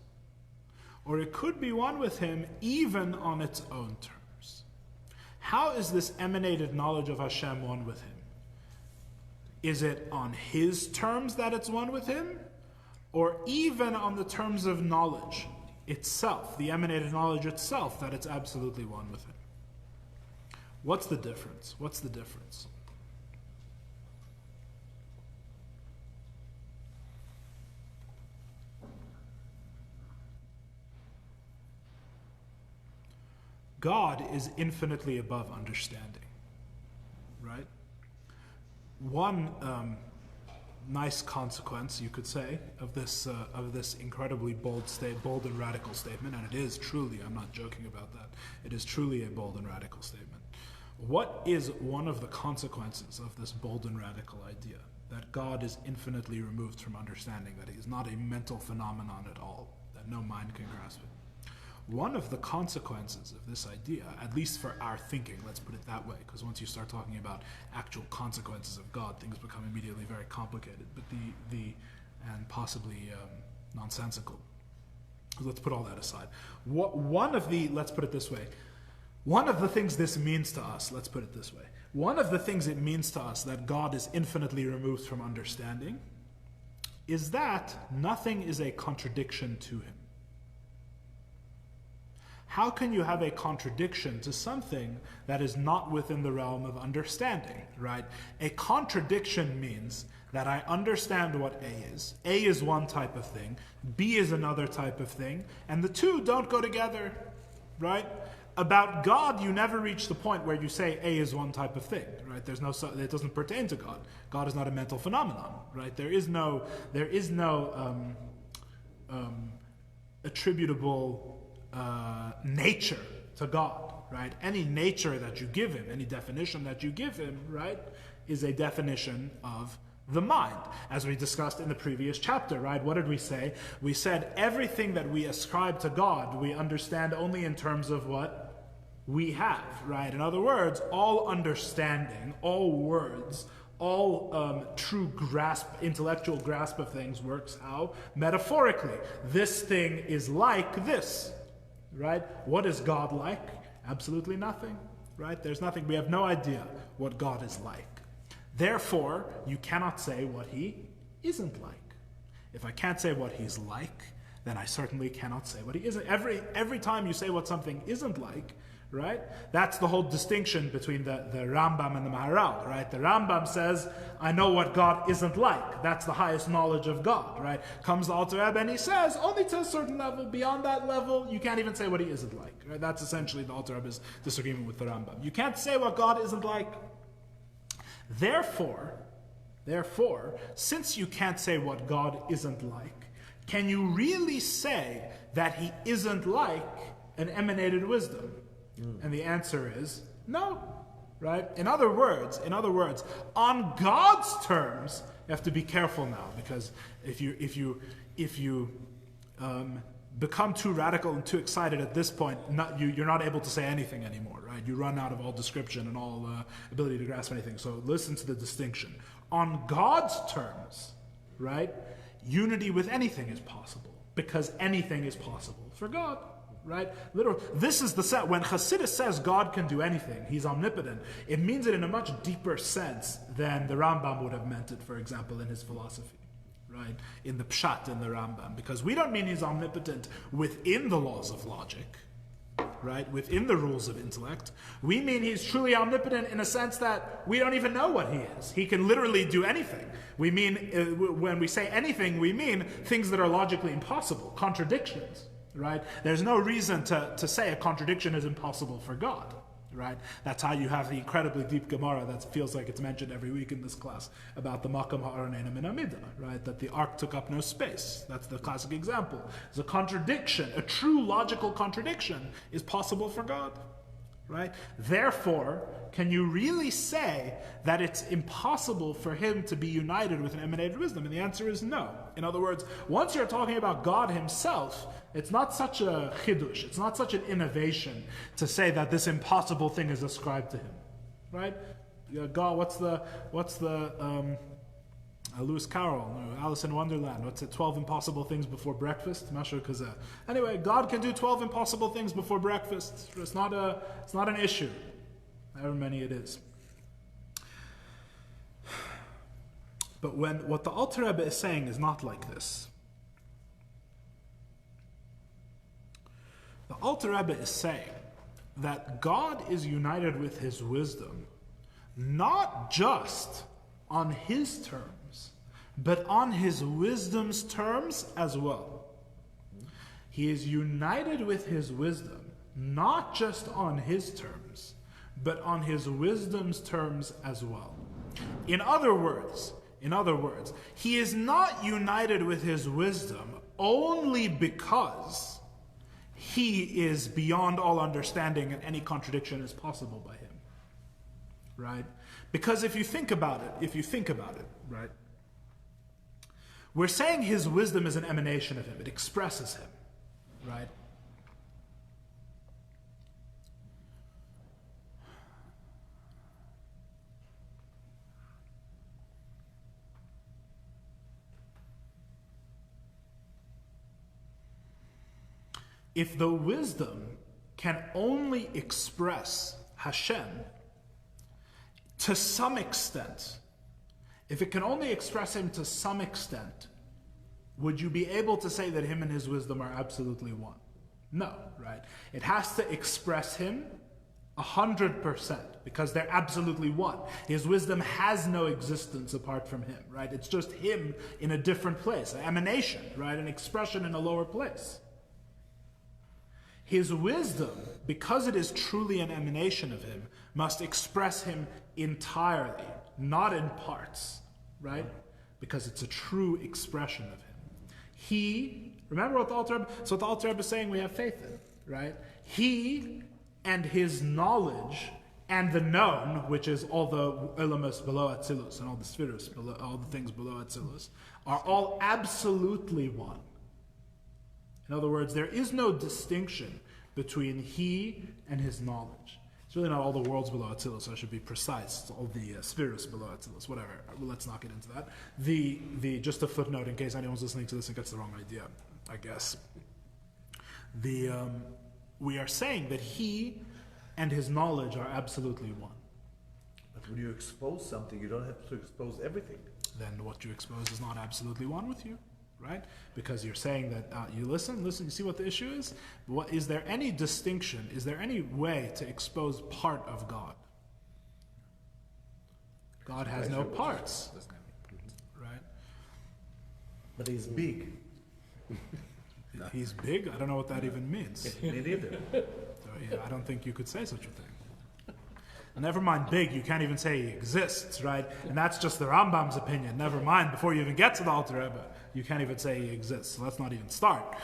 or it could be one with him even on its own terms. How is this emanated knowledge of Hashem one with him? Is it on his terms that it's one with him, or even on the terms of knowledge itself, the emanated knowledge itself, that it's absolutely one with him? What's the difference? What's the difference? God is infinitely above understanding, right? One nice consequence, you could say, of this incredibly bold and radical statement, and it is truly, I'm not joking about that, it is truly a bold and radical statement. What is one of the consequences of this bold and radical idea? That God is infinitely removed from understanding, that he is not a mental phenomenon at all, that no mind can grasp it. One of the consequences of this idea, at least for our thinking, let's put it that way, because once you start talking about actual consequences of God, things become immediately very complicated, but and possibly nonsensical. Let's put all that aside. Let's put it this way. One of the things this means to us, let's put it this way. One of the things it means to us that God is infinitely removed from understanding is that nothing is a contradiction to him. How can you have a contradiction to something that is not within the realm of understanding, right? A contradiction means that I understand what A is. A is one type of thing, B is another type of thing, and the two don't go together, right? About God, you never reach the point where you say A is one type of thing, right? It doesn't pertain to God. God is not a mental phenomenon, right? There is no attributable nature to God, right? Any nature that you give him, any definition that you give him, right, is a definition of the mind. As we discussed in the previous chapter, right? What did we say? We said everything that we ascribe to God, we understand only in terms of what we have, right? In other words, all understanding, all words, all true grasp, intellectual grasp of things works how? Metaphorically. This thing is like this. Right? What is God like? Absolutely nothing. Right? There's nothing. We have no idea what God is like. Therefore, you cannot say what he isn't like. If I can't say what he's like, then I certainly cannot say what he isn't. Every time you say what something isn't like, right? That's the whole distinction between the Rambam and the Maharal, right? The Rambam says, I know what God isn't like. That's the highest knowledge of God, right? Comes the Alter Rebbe and he says, only to a certain level, beyond that level, you can't even say what he isn't like, right? That's essentially the Alter Rebbe's disagreement with the Rambam. You can't say what God isn't like. Therefore, since you can't say what God isn't like, can you really say that he isn't like an emanated wisdom? And the answer is no, right? In other words, on God's terms, you have to be careful now, because if you become too radical and too excited at this point, you're not able to say anything anymore, right? You run out of all description and all ability to grasp anything. So listen to the distinction. On God's terms, right? Unity with anything is possible, because anything is possible for God. Right? Literally, this is the set. When Chassidus says God can do anything, he's omnipotent, it means it in a much deeper sense than the Rambam would have meant it, for example, in his philosophy. Right? In the Pshat in the Rambam. Because we don't mean he's omnipotent within the laws of logic, right? Within the rules of intellect. We mean he's truly omnipotent in a sense that we don't even know what he is. He can literally do anything. We mean, when we say anything, we mean things that are logically impossible, contradictions. Right? There's no reason to say a contradiction is impossible for God. Right? That's how you have the incredibly deep Gemara that feels like it's mentioned every week in this class about the Makam Ha'araneinu Min Amida, right? That the ark took up no space. That's the classic example. It's a contradiction, a true logical contradiction is possible for God. Right? Therefore, can you really say that it's impossible for him to be united with an emanated wisdom? And the answer is no. In other words, once you're talking about God himself, it's not such a chidush, it's not such an innovation to say that this impossible thing is ascribed to him. Right? God, what's the Lewis Carroll, Alice in Wonderland, what's it, 12 impossible things before breakfast? Masha Kaza. Anyway, God can do 12 impossible things before breakfast. It's not an issue, however many it is. But what the Alter Rebbe is saying is not like this. The Alter Rebbe is saying that God is united with his wisdom, not just on his terms, but on his wisdom's terms as well. He is united with his wisdom, not just on his terms, but on his wisdom's terms as well. In other words, he is not united with his wisdom only because he is beyond all understanding and any contradiction is possible by him. Right? Because if you think about it, right? We're saying his wisdom is an emanation of him. It expresses him. Right? If the wisdom can only express Hashem to some extent, if it can only express him to some extent, would you be able to say that him and his wisdom are absolutely one? No, right? It has to express him 100% because they're absolutely one. His wisdom has no existence apart from him, right? It's just him in a different place, an emanation, right? An expression in a lower place. His wisdom, because it is truly an emanation of him, must express him entirely, not in parts, right? Because it's a true expression of him. Remember what the Alter Rebbe is saying we have faith in, right? He and his knowledge and the known, which is all the Elamus below Atzilus and all the spheres, all the things below Atzilus, are all absolutely one. In other words, there is no distinction between he and his knowledge. It's really not all the worlds below Atzilus, so I should be precise. It's all the spheres below Atzilus, whatever. Well, let's not get into that. Just a footnote in case anyone's listening to this and gets the wrong idea, I guess. We are saying that he and his knowledge are absolutely one. But when you expose something, you don't have to expose everything. Then what you expose is not absolutely one with you. Right? Because you're saying that you listen, you see what the issue is? Is there any distinction, is there any way to expose part of God? God has no parts. Right? But he's big. He's big? I don't know what that even means. Me neither. So, I don't think you could say such a thing. Never mind big, you can't even say he exists, right? And that's just the Rambam's opinion. Never mind, before you even get to the Alter Rebbe, you can't even say he exists. So let's not even start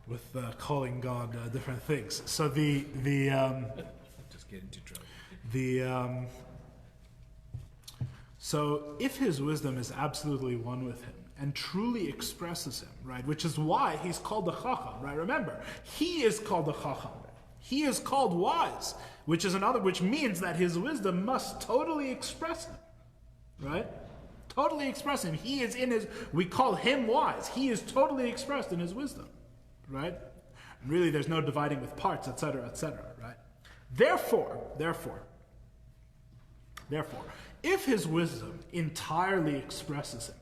with calling God different things. So just get into trouble. So if his wisdom is absolutely one with him and truly expresses him, right? Which is why he's called the Chacham, right? Remember, he is called the Chacham. He is called wise, which means that his wisdom must totally express him, right? Totally express him. We call him wise. He is totally expressed in his wisdom, right? And really, there's no dividing with parts, etc., right? Therefore, if his wisdom entirely expresses him,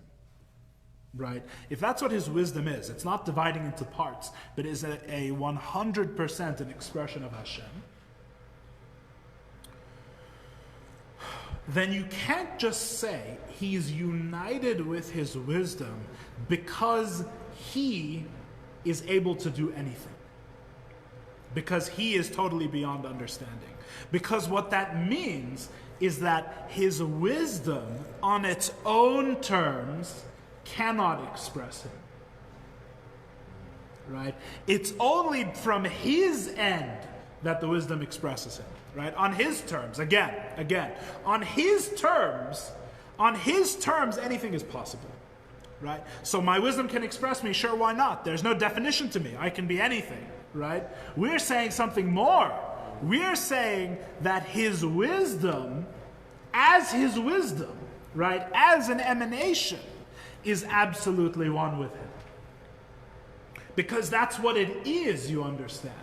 right? If that's what his wisdom is, it's not dividing into parts, but is a 100% an expression of Hashem, then you can't just say he's united with his wisdom because he is able to do anything. Because he is totally beyond understanding. Because what that means is that his wisdom on its own terms cannot express him. Right? It's only from his end that the wisdom expresses him. Right? On his terms, again. On his terms, anything is possible. Right? So my wisdom can express me, sure, why not? There's no definition to me. I can be anything. Right? We're saying something more. We're saying that his wisdom, right, as an emanation, is absolutely one with him. Because that's what it is, you understand.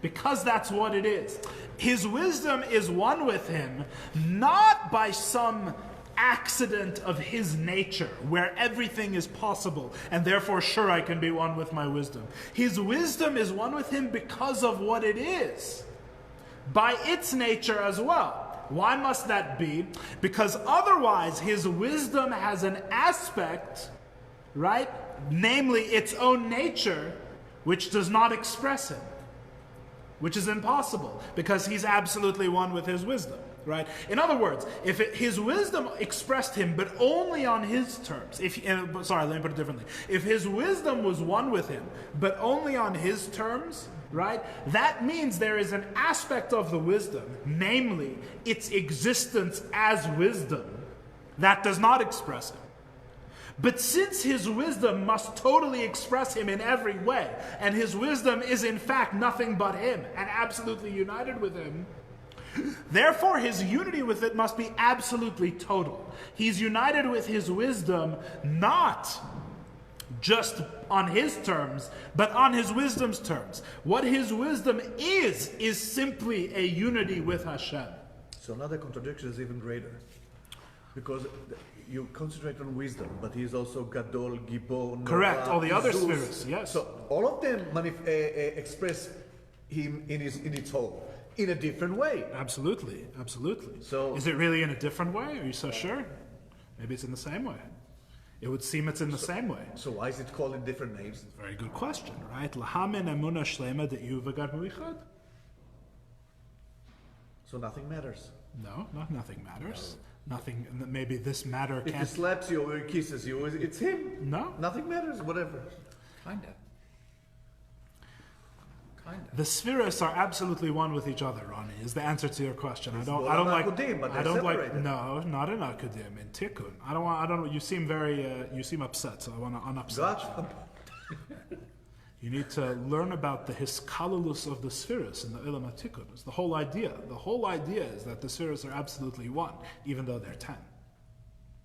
Because that's what it is. His wisdom is one with him, not by some accident of his nature, where everything is possible, and therefore, sure, I can be one with my wisdom. His wisdom is one with him because of what it is, by its nature as well. Why must that be? Because otherwise, his wisdom has an aspect, right? Namely, its own nature, which does not express him, which is impossible, because he's absolutely one with his wisdom. Right? In other words, if his wisdom expressed him, but only on his terms. Let me put it differently. If his wisdom was one with him, but only on his terms, right? That means there is an aspect of the wisdom, namely its existence as wisdom, that does not express him. But since his wisdom must totally express him in every way, and his wisdom is in fact nothing but him, and absolutely united with him, therefore, his unity with it must be absolutely total. He's united with his wisdom not just on his terms, but on his wisdom's terms. What his wisdom is simply a unity with Hashem. So now the contradiction is even greater. Because you concentrate on wisdom, but he is also Gadol, Gibor, Correct, all the other Zeus. spheres, yes. So all of them express him in its whole. In a different way. Absolutely. So, is it really in a different way? Are you so sure? Maybe it's in the same way. It would seem it's in the same way. So why is it called in different names? Very good question, right? Lahamin emuna shlema de'yu v'gad mu'ichad. So nothing matters. No, nothing matters. Nothing. Maybe this matter if can't. he slaps you or he kisses you, it's him. No, nothing matters. Whatever. Kinda. The spheres are absolutely one with each other, Ronnie, is the answer to your question. I don't like no, not in Akudim, in Tikkun. You seem upset, so I want to unupset you. You need to learn about the hiskalulus of the spheres in the Ilam HaTikkun. It's the whole idea. The whole idea is that the spheres are absolutely one, even though they're 10.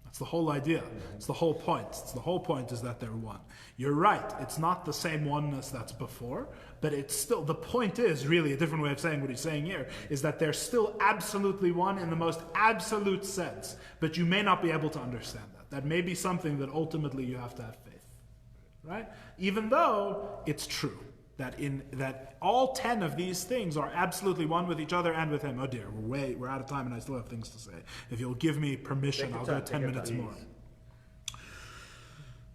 That's the whole idea. It's the whole point. The whole point is that they're one. You're right. It's not the same oneness that's before, but it's still, the point is really a different way of saying what he's saying here, is that they're still absolutely one in the most absolute sense, but you may not be able to understand that. That may be something that ultimately you have to have faith, right? Even though it's true that all 10 of these things are absolutely one with each other and with him. Oh dear, we're out of time and I still have things to say. If you'll give me permission, I'll go 10 minutes more.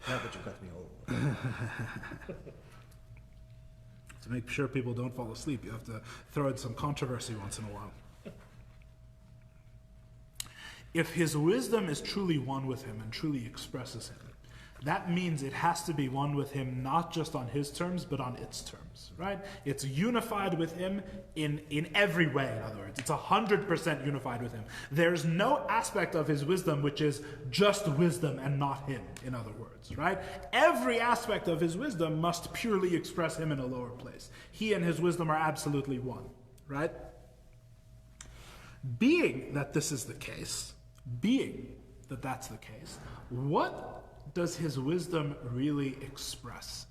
Now that you cut me over. To make sure people don't fall asleep, you have to throw in some controversy once in a while. If his wisdom is truly one with him and truly expresses him, that means it has to be one with him not just on his terms, but on its terms, right? It's unified with him in every way, in other words. It's 100% unified with him. There's no aspect of his wisdom which is just wisdom and not him, in other words, right? Every aspect of his wisdom must purely express him in a lower place. He and his wisdom are absolutely one, right? Being that this is the case, being that that's the case, what does his wisdom really express,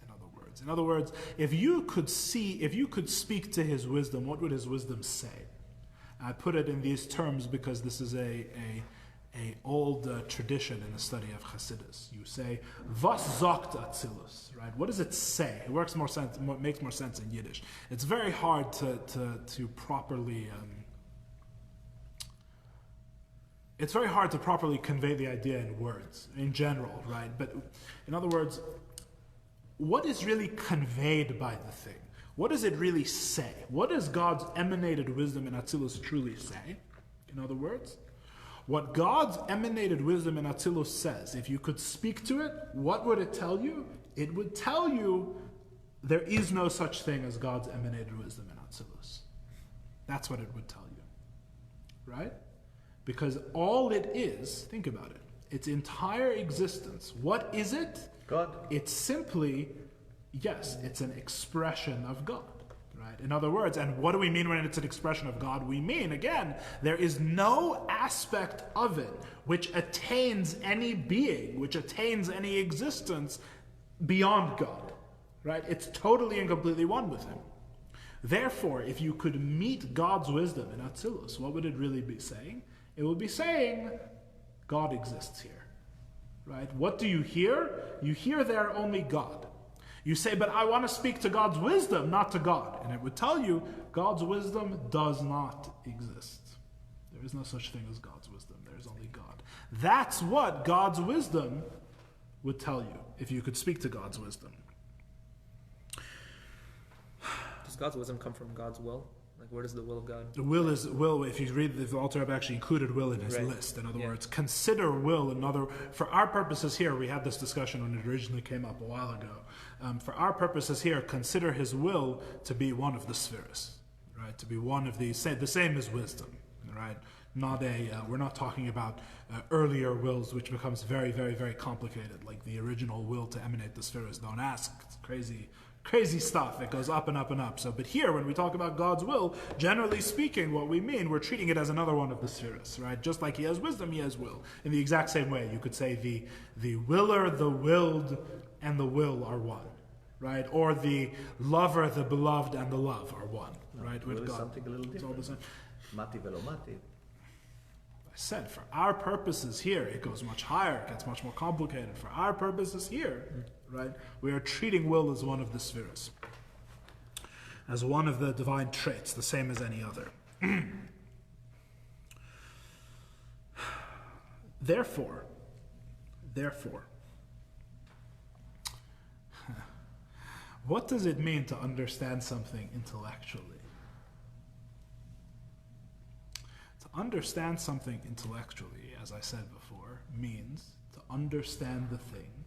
in other words, if you could speak to his wisdom, what would his wisdom say? I put it in these terms because this is a old tradition in the study of Chassidus. You say, "Was sagt Atzilus?" Right? What does it say? It makes more sense in Yiddish. It's very hard to properly. It's very hard to properly convey the idea in words, in general, right? But in other words, what is really conveyed by the thing? What does it really say? What does God's emanated wisdom in Atzilus truly say? In other words, what God's emanated wisdom in Atzilus says, if you could speak to it, what would it tell you? It would tell you there is no such thing as God's emanated wisdom in Atzilus. That's what it would tell you, right? Because all it is, think about it, its entire existence, what is it? God. It's simply, yes, it's an expression of God, right? right? In other words, and what do we mean when it's an expression of God? We mean, again, there is no aspect of it which attains any being, which attains any existence beyond God, right? It's totally and completely one with him. Therefore, if you could meet God's wisdom in Atzilus, what would it really be saying? It would be saying, God exists here, right? What do you hear? You hear there only God. You say, but I want to speak to God's wisdom, not to God. And it would tell you, God's wisdom does not exist. There is no such thing as God's wisdom. There is only God. That's what God's wisdom would tell you, if you could speak to God's wisdom. Does God's wisdom come from God's will? Like, where does the will of God? The will is will. If you read the Alter Rebbe actually included will in his list. In other words, consider will. For our purposes here, we had this discussion when it originally came up a while ago. For our purposes here, consider his will to be one of the spheres, right? To be one of the same as wisdom, right? Not we're not talking about earlier wills, which becomes very, very, very complicated, like the original will to emanate the spheres. Don't ask. It's crazy stuff. It goes up and up and up. So, but here, when we talk about God's will, generally speaking, what we mean, we're treating it as another one of the spheres, right? Just like he has wisdom, he has will. In the exact same way, you could say the willer, the willed, and the will are one, right? Or the lover, the beloved, and the love are one, right? Will With is God. something a little It's all the different. same. Mati velo mati. I said, for our purposes here, it goes much higher, it gets much more complicated. For our purposes here, right, we are treating will as one of the spheres, as one of the divine traits, the same as any other. Therefore, what does it mean to understand something intellectually? Understand something intellectually, as I said before, means to understand the thing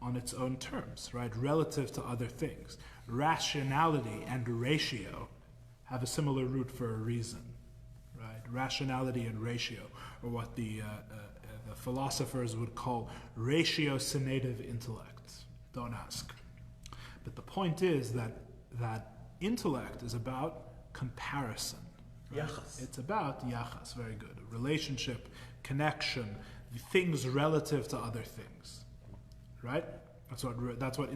on its own terms, right? Relative to other things. Rationality and ratio have a similar root for a reason, right? Rationality and ratio, or what the philosophers would call ratiocinative intellect. Don't ask. But the point is that intellect is about comparison. Right? Yachas. It's about yachas, very good. A relationship, connection, things relative to other things, right? That's what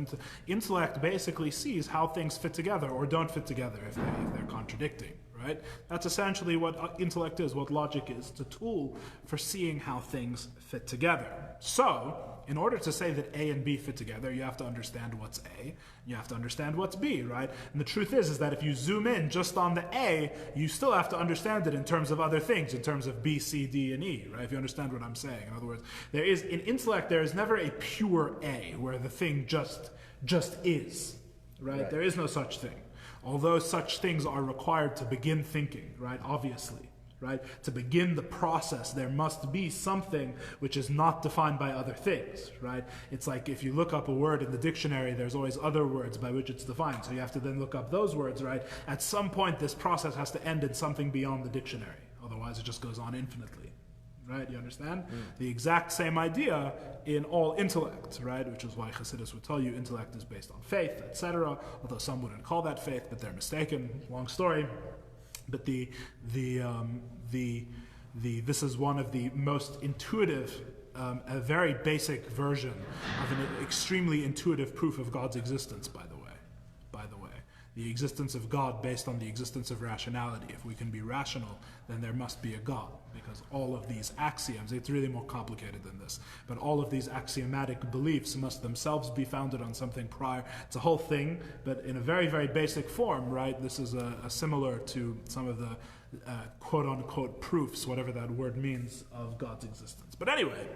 intellect basically sees how things fit together or don't fit together if they're contradicting, right? That's essentially what intellect is, what logic is. It's a tool for seeing how things fit together. So, in order to say that A and B fit together, you have to understand what's A, you have to understand what's B, right? And the truth is that if you zoom in just on the A, you still have to understand it in terms of other things, in terms of B, C, D, and E, right? If you understand what I'm saying. In other words, in intellect, there is never a pure A, where the thing just is, right? There is no such thing. Although such things are required to begin thinking, right? Obviously. Right? To begin the process, there must be something which is not defined by other things, right? It's like if you look up a word in the dictionary, there's always other words by which it's defined, so you have to then look up those words, right? At some point, this process has to end in something beyond the dictionary, otherwise it just goes on infinitely, right? You understand? The exact same idea in all intellect, right? Which is why Chassidus would tell you intellect is based on faith, etc., although some wouldn't call that faith, but they're mistaken. Long story. But this is one of the most intuitive, a very basic version of an extremely intuitive proof of God's existence, by the way. The existence of God based on the existence of rationality. If we can be rational, then there must be a God, because all of these axioms, it's really more complicated than this, but all of these axiomatic beliefs must themselves be founded on something prior. It's a whole thing, but in a very, very basic form, right? This is a similar to some of the quote-unquote proofs, whatever that word means, of God's existence. But anyway,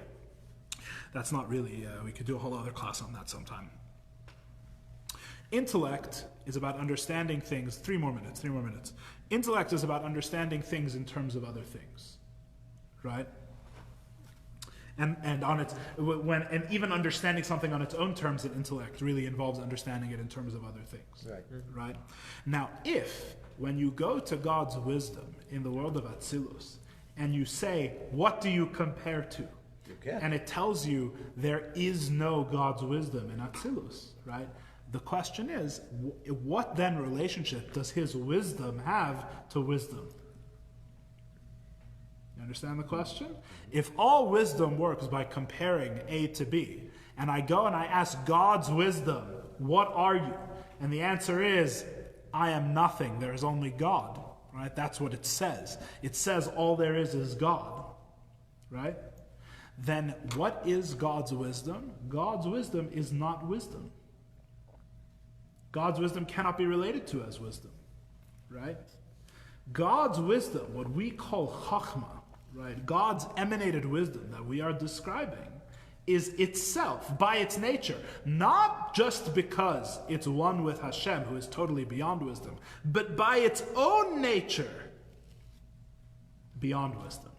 that's not really, we could do a whole other class on that sometime. Intellect is about understanding things. 3 more minutes. Intellect is about understanding things in terms of other things, right? And even understanding something on its own terms in intellect really involves understanding it in terms of other things, right? Now, when you go to God's wisdom in the world of Atzilus, and you say, what do you compare to? You can. And it tells you there is no God's wisdom in Atzilus, right? The question is, what then relationship does his wisdom have to wisdom? You understand the question? If all wisdom works by comparing A to B, and I go and I ask God's wisdom, what are you? And the answer is, I am nothing, there is only God. Right? That's what it says. It says all there is God. Right? Then what is God's wisdom? God's wisdom is not wisdom. God's wisdom cannot be related to as wisdom. Right? God's wisdom, what we call chachma, right? God's emanated wisdom that we are describing is itself, by its nature, not just because it's one with Hashem, who is totally beyond wisdom, but by its own nature, beyond wisdom.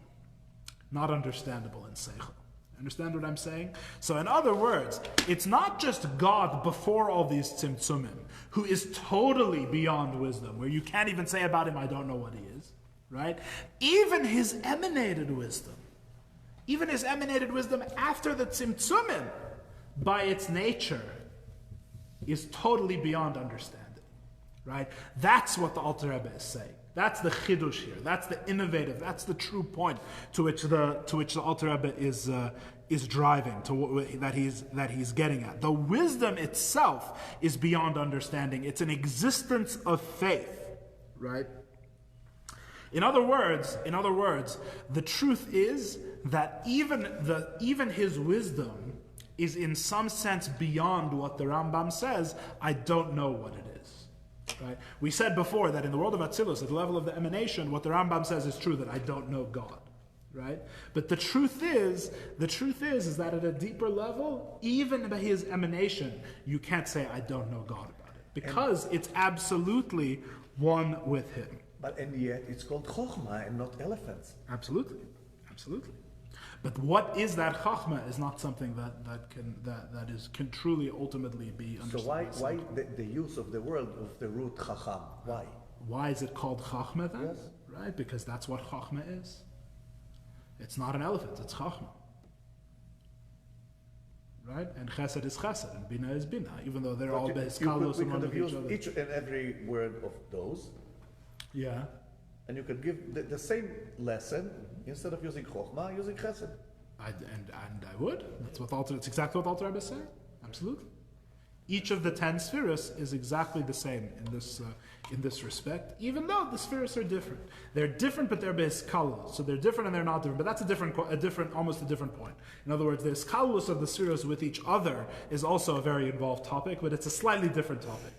Not understandable in seichel. Understand what I'm saying? So in other words, it's not just God before all these tzimtzumim, who is totally beyond wisdom, where you can't even say about him, I don't know what he is, right? Even his emanated wisdom after the tzimtzumim, by its nature, is totally beyond understanding, right? That's what the Alter Rebbe is saying. That's the chidush here. That's the innovative. That's the true point to which the Alter Rebbe is driving, that he's getting at. The wisdom itself is beyond understanding. It's an existence of faith, right? In other words, the truth is that even his wisdom is in some sense beyond what the Rambam says. I don't know what it is. Right? We said before that in the world of Atzilus, at the level of the emanation, what the Rambam says is true, that I don't know God. Right? But the truth is that at a deeper level, even by his emanation, you can't say I don't know God about it, because it's absolutely one with him. But and yet it's called chokhmah and not elephants. Absolutely. But what is that chachma is not something that can truly ultimately be understood. So why the use of the word of the root chacham? Why? Why is it called chachma then? Yes. Right? Because that's what chachma is. It's not an elephant, it's chachma. Right? And chesed is chesed, and bina is bina, even though they're all behiskalos and one of each other. Each and every word of those. Yeah. And you could give the same lesson instead of using chokhmah, using chesed. And I would. It's exactly what Alter Rebbe is saying. Absolutely. Each of the 10 spheres is exactly the same in this respect, even though the spheres are different. They're different, but they're behiskalos. So they're different and they're not different. But that's almost a different point. In other words, the hiskalos of the spheres with each other is also a very involved topic, but it's a slightly different topic.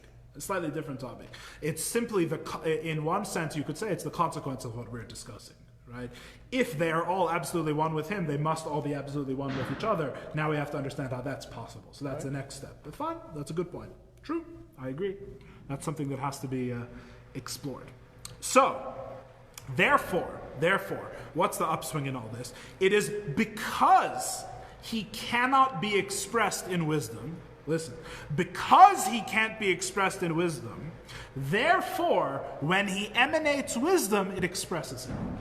It's simply in one sense, you could say it's the consequence of what we're discussing, right? If they are all absolutely one with him, they must all be absolutely one with each other. Now we have to understand how that's possible. So that's the next step. But fine, that's a good point. True, I agree. That's something that has to be explored. So, therefore, what's the upswing in all this? It is because he cannot be expressed in wisdom. Listen, because he can't be expressed in wisdom, therefore, when he emanates wisdom, it expresses him.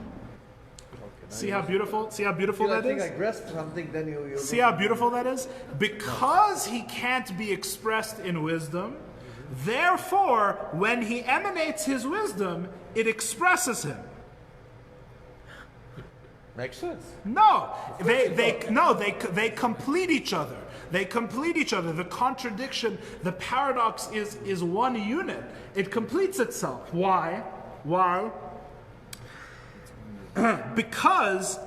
See how beautiful that is? I think I grasped something, then you see how beautiful that is? Because he can't be expressed in wisdom, therefore, when he emanates his wisdom, it expresses him. Makes sense. No, they complete each other. They complete each other. The contradiction, the paradox is one unit. It completes itself. Why? Because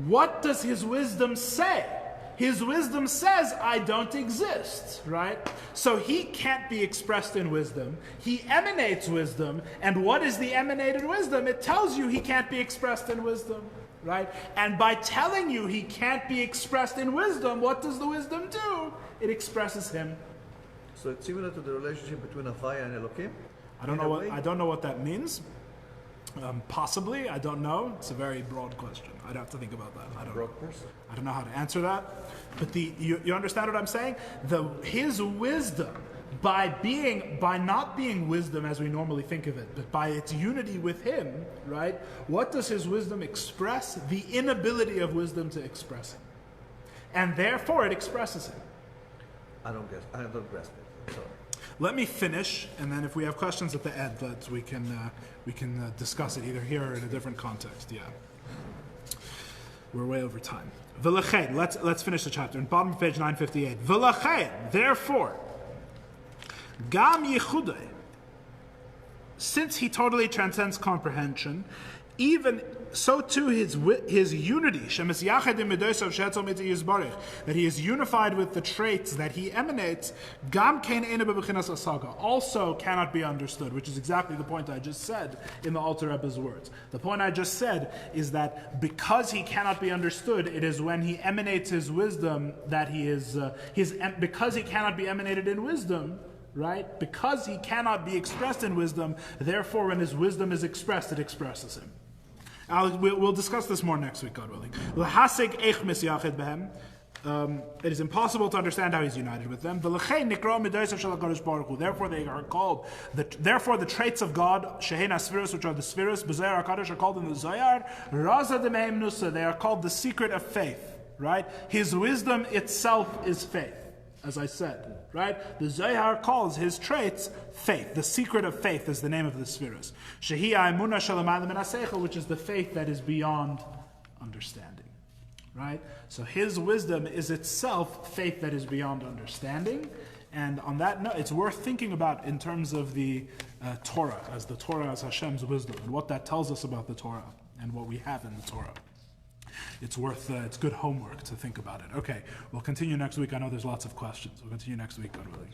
what does his wisdom say? His wisdom says, I don't exist, right? So he can't be expressed in wisdom. He emanates wisdom. And what is the emanated wisdom? It tells you he can't be expressed in wisdom, right? And by telling you he can't be expressed in wisdom, what does the wisdom do? It expresses him. So it's similar to the relationship between Havaya and Elohim? I don't know what that means. Possibly, I don't know. It's a very broad question. I'd have to think about that. I don't know how to answer that. But you understand what I'm saying? His wisdom, by not being wisdom as we normally think of it, but by its unity with him, right? What does his wisdom express? The inability of wisdom to express him. And therefore it expresses him. I don't grasp it. Sorry. Let me finish, and then if we have questions at the end, we can discuss it either here or in a different context. Yeah, we're way over time. V'lechein, let's finish the chapter. In bottom of page 958. V'lechein, therefore, gam yichudei, since he totally transcends comprehension, even so too his unity, that he is unified with the traits that he emanates, also cannot be understood, which is exactly the point I just said in the Alter Rebbe's words. The point I just said is that because he cannot be understood, it is when he emanates his wisdom that he is, because he cannot be emanated in wisdom, right? Because he cannot be expressed in wisdom, therefore when his wisdom is expressed, it expresses him. We'll discuss this more next week, God willing. It is impossible to understand how he's united with them. Therefore they are called, therefore the traits of God, which are the spheres, are called in the Zohar, they are called the secret of faith, right? His wisdom itself is faith, as I said, right? The Zohar calls his traits faith. The secret of faith is the name of the spheres. Which is the faith that is beyond understanding, right? So his wisdom is itself faith that is beyond understanding. And on that note, it's worth thinking about in terms of the Torah as Hashem's wisdom, and what that tells us about the Torah and what we have in the Torah. It's good homework to think about it. Okay, we'll continue next week. I know there's lots of questions. We'll continue next week, God willing.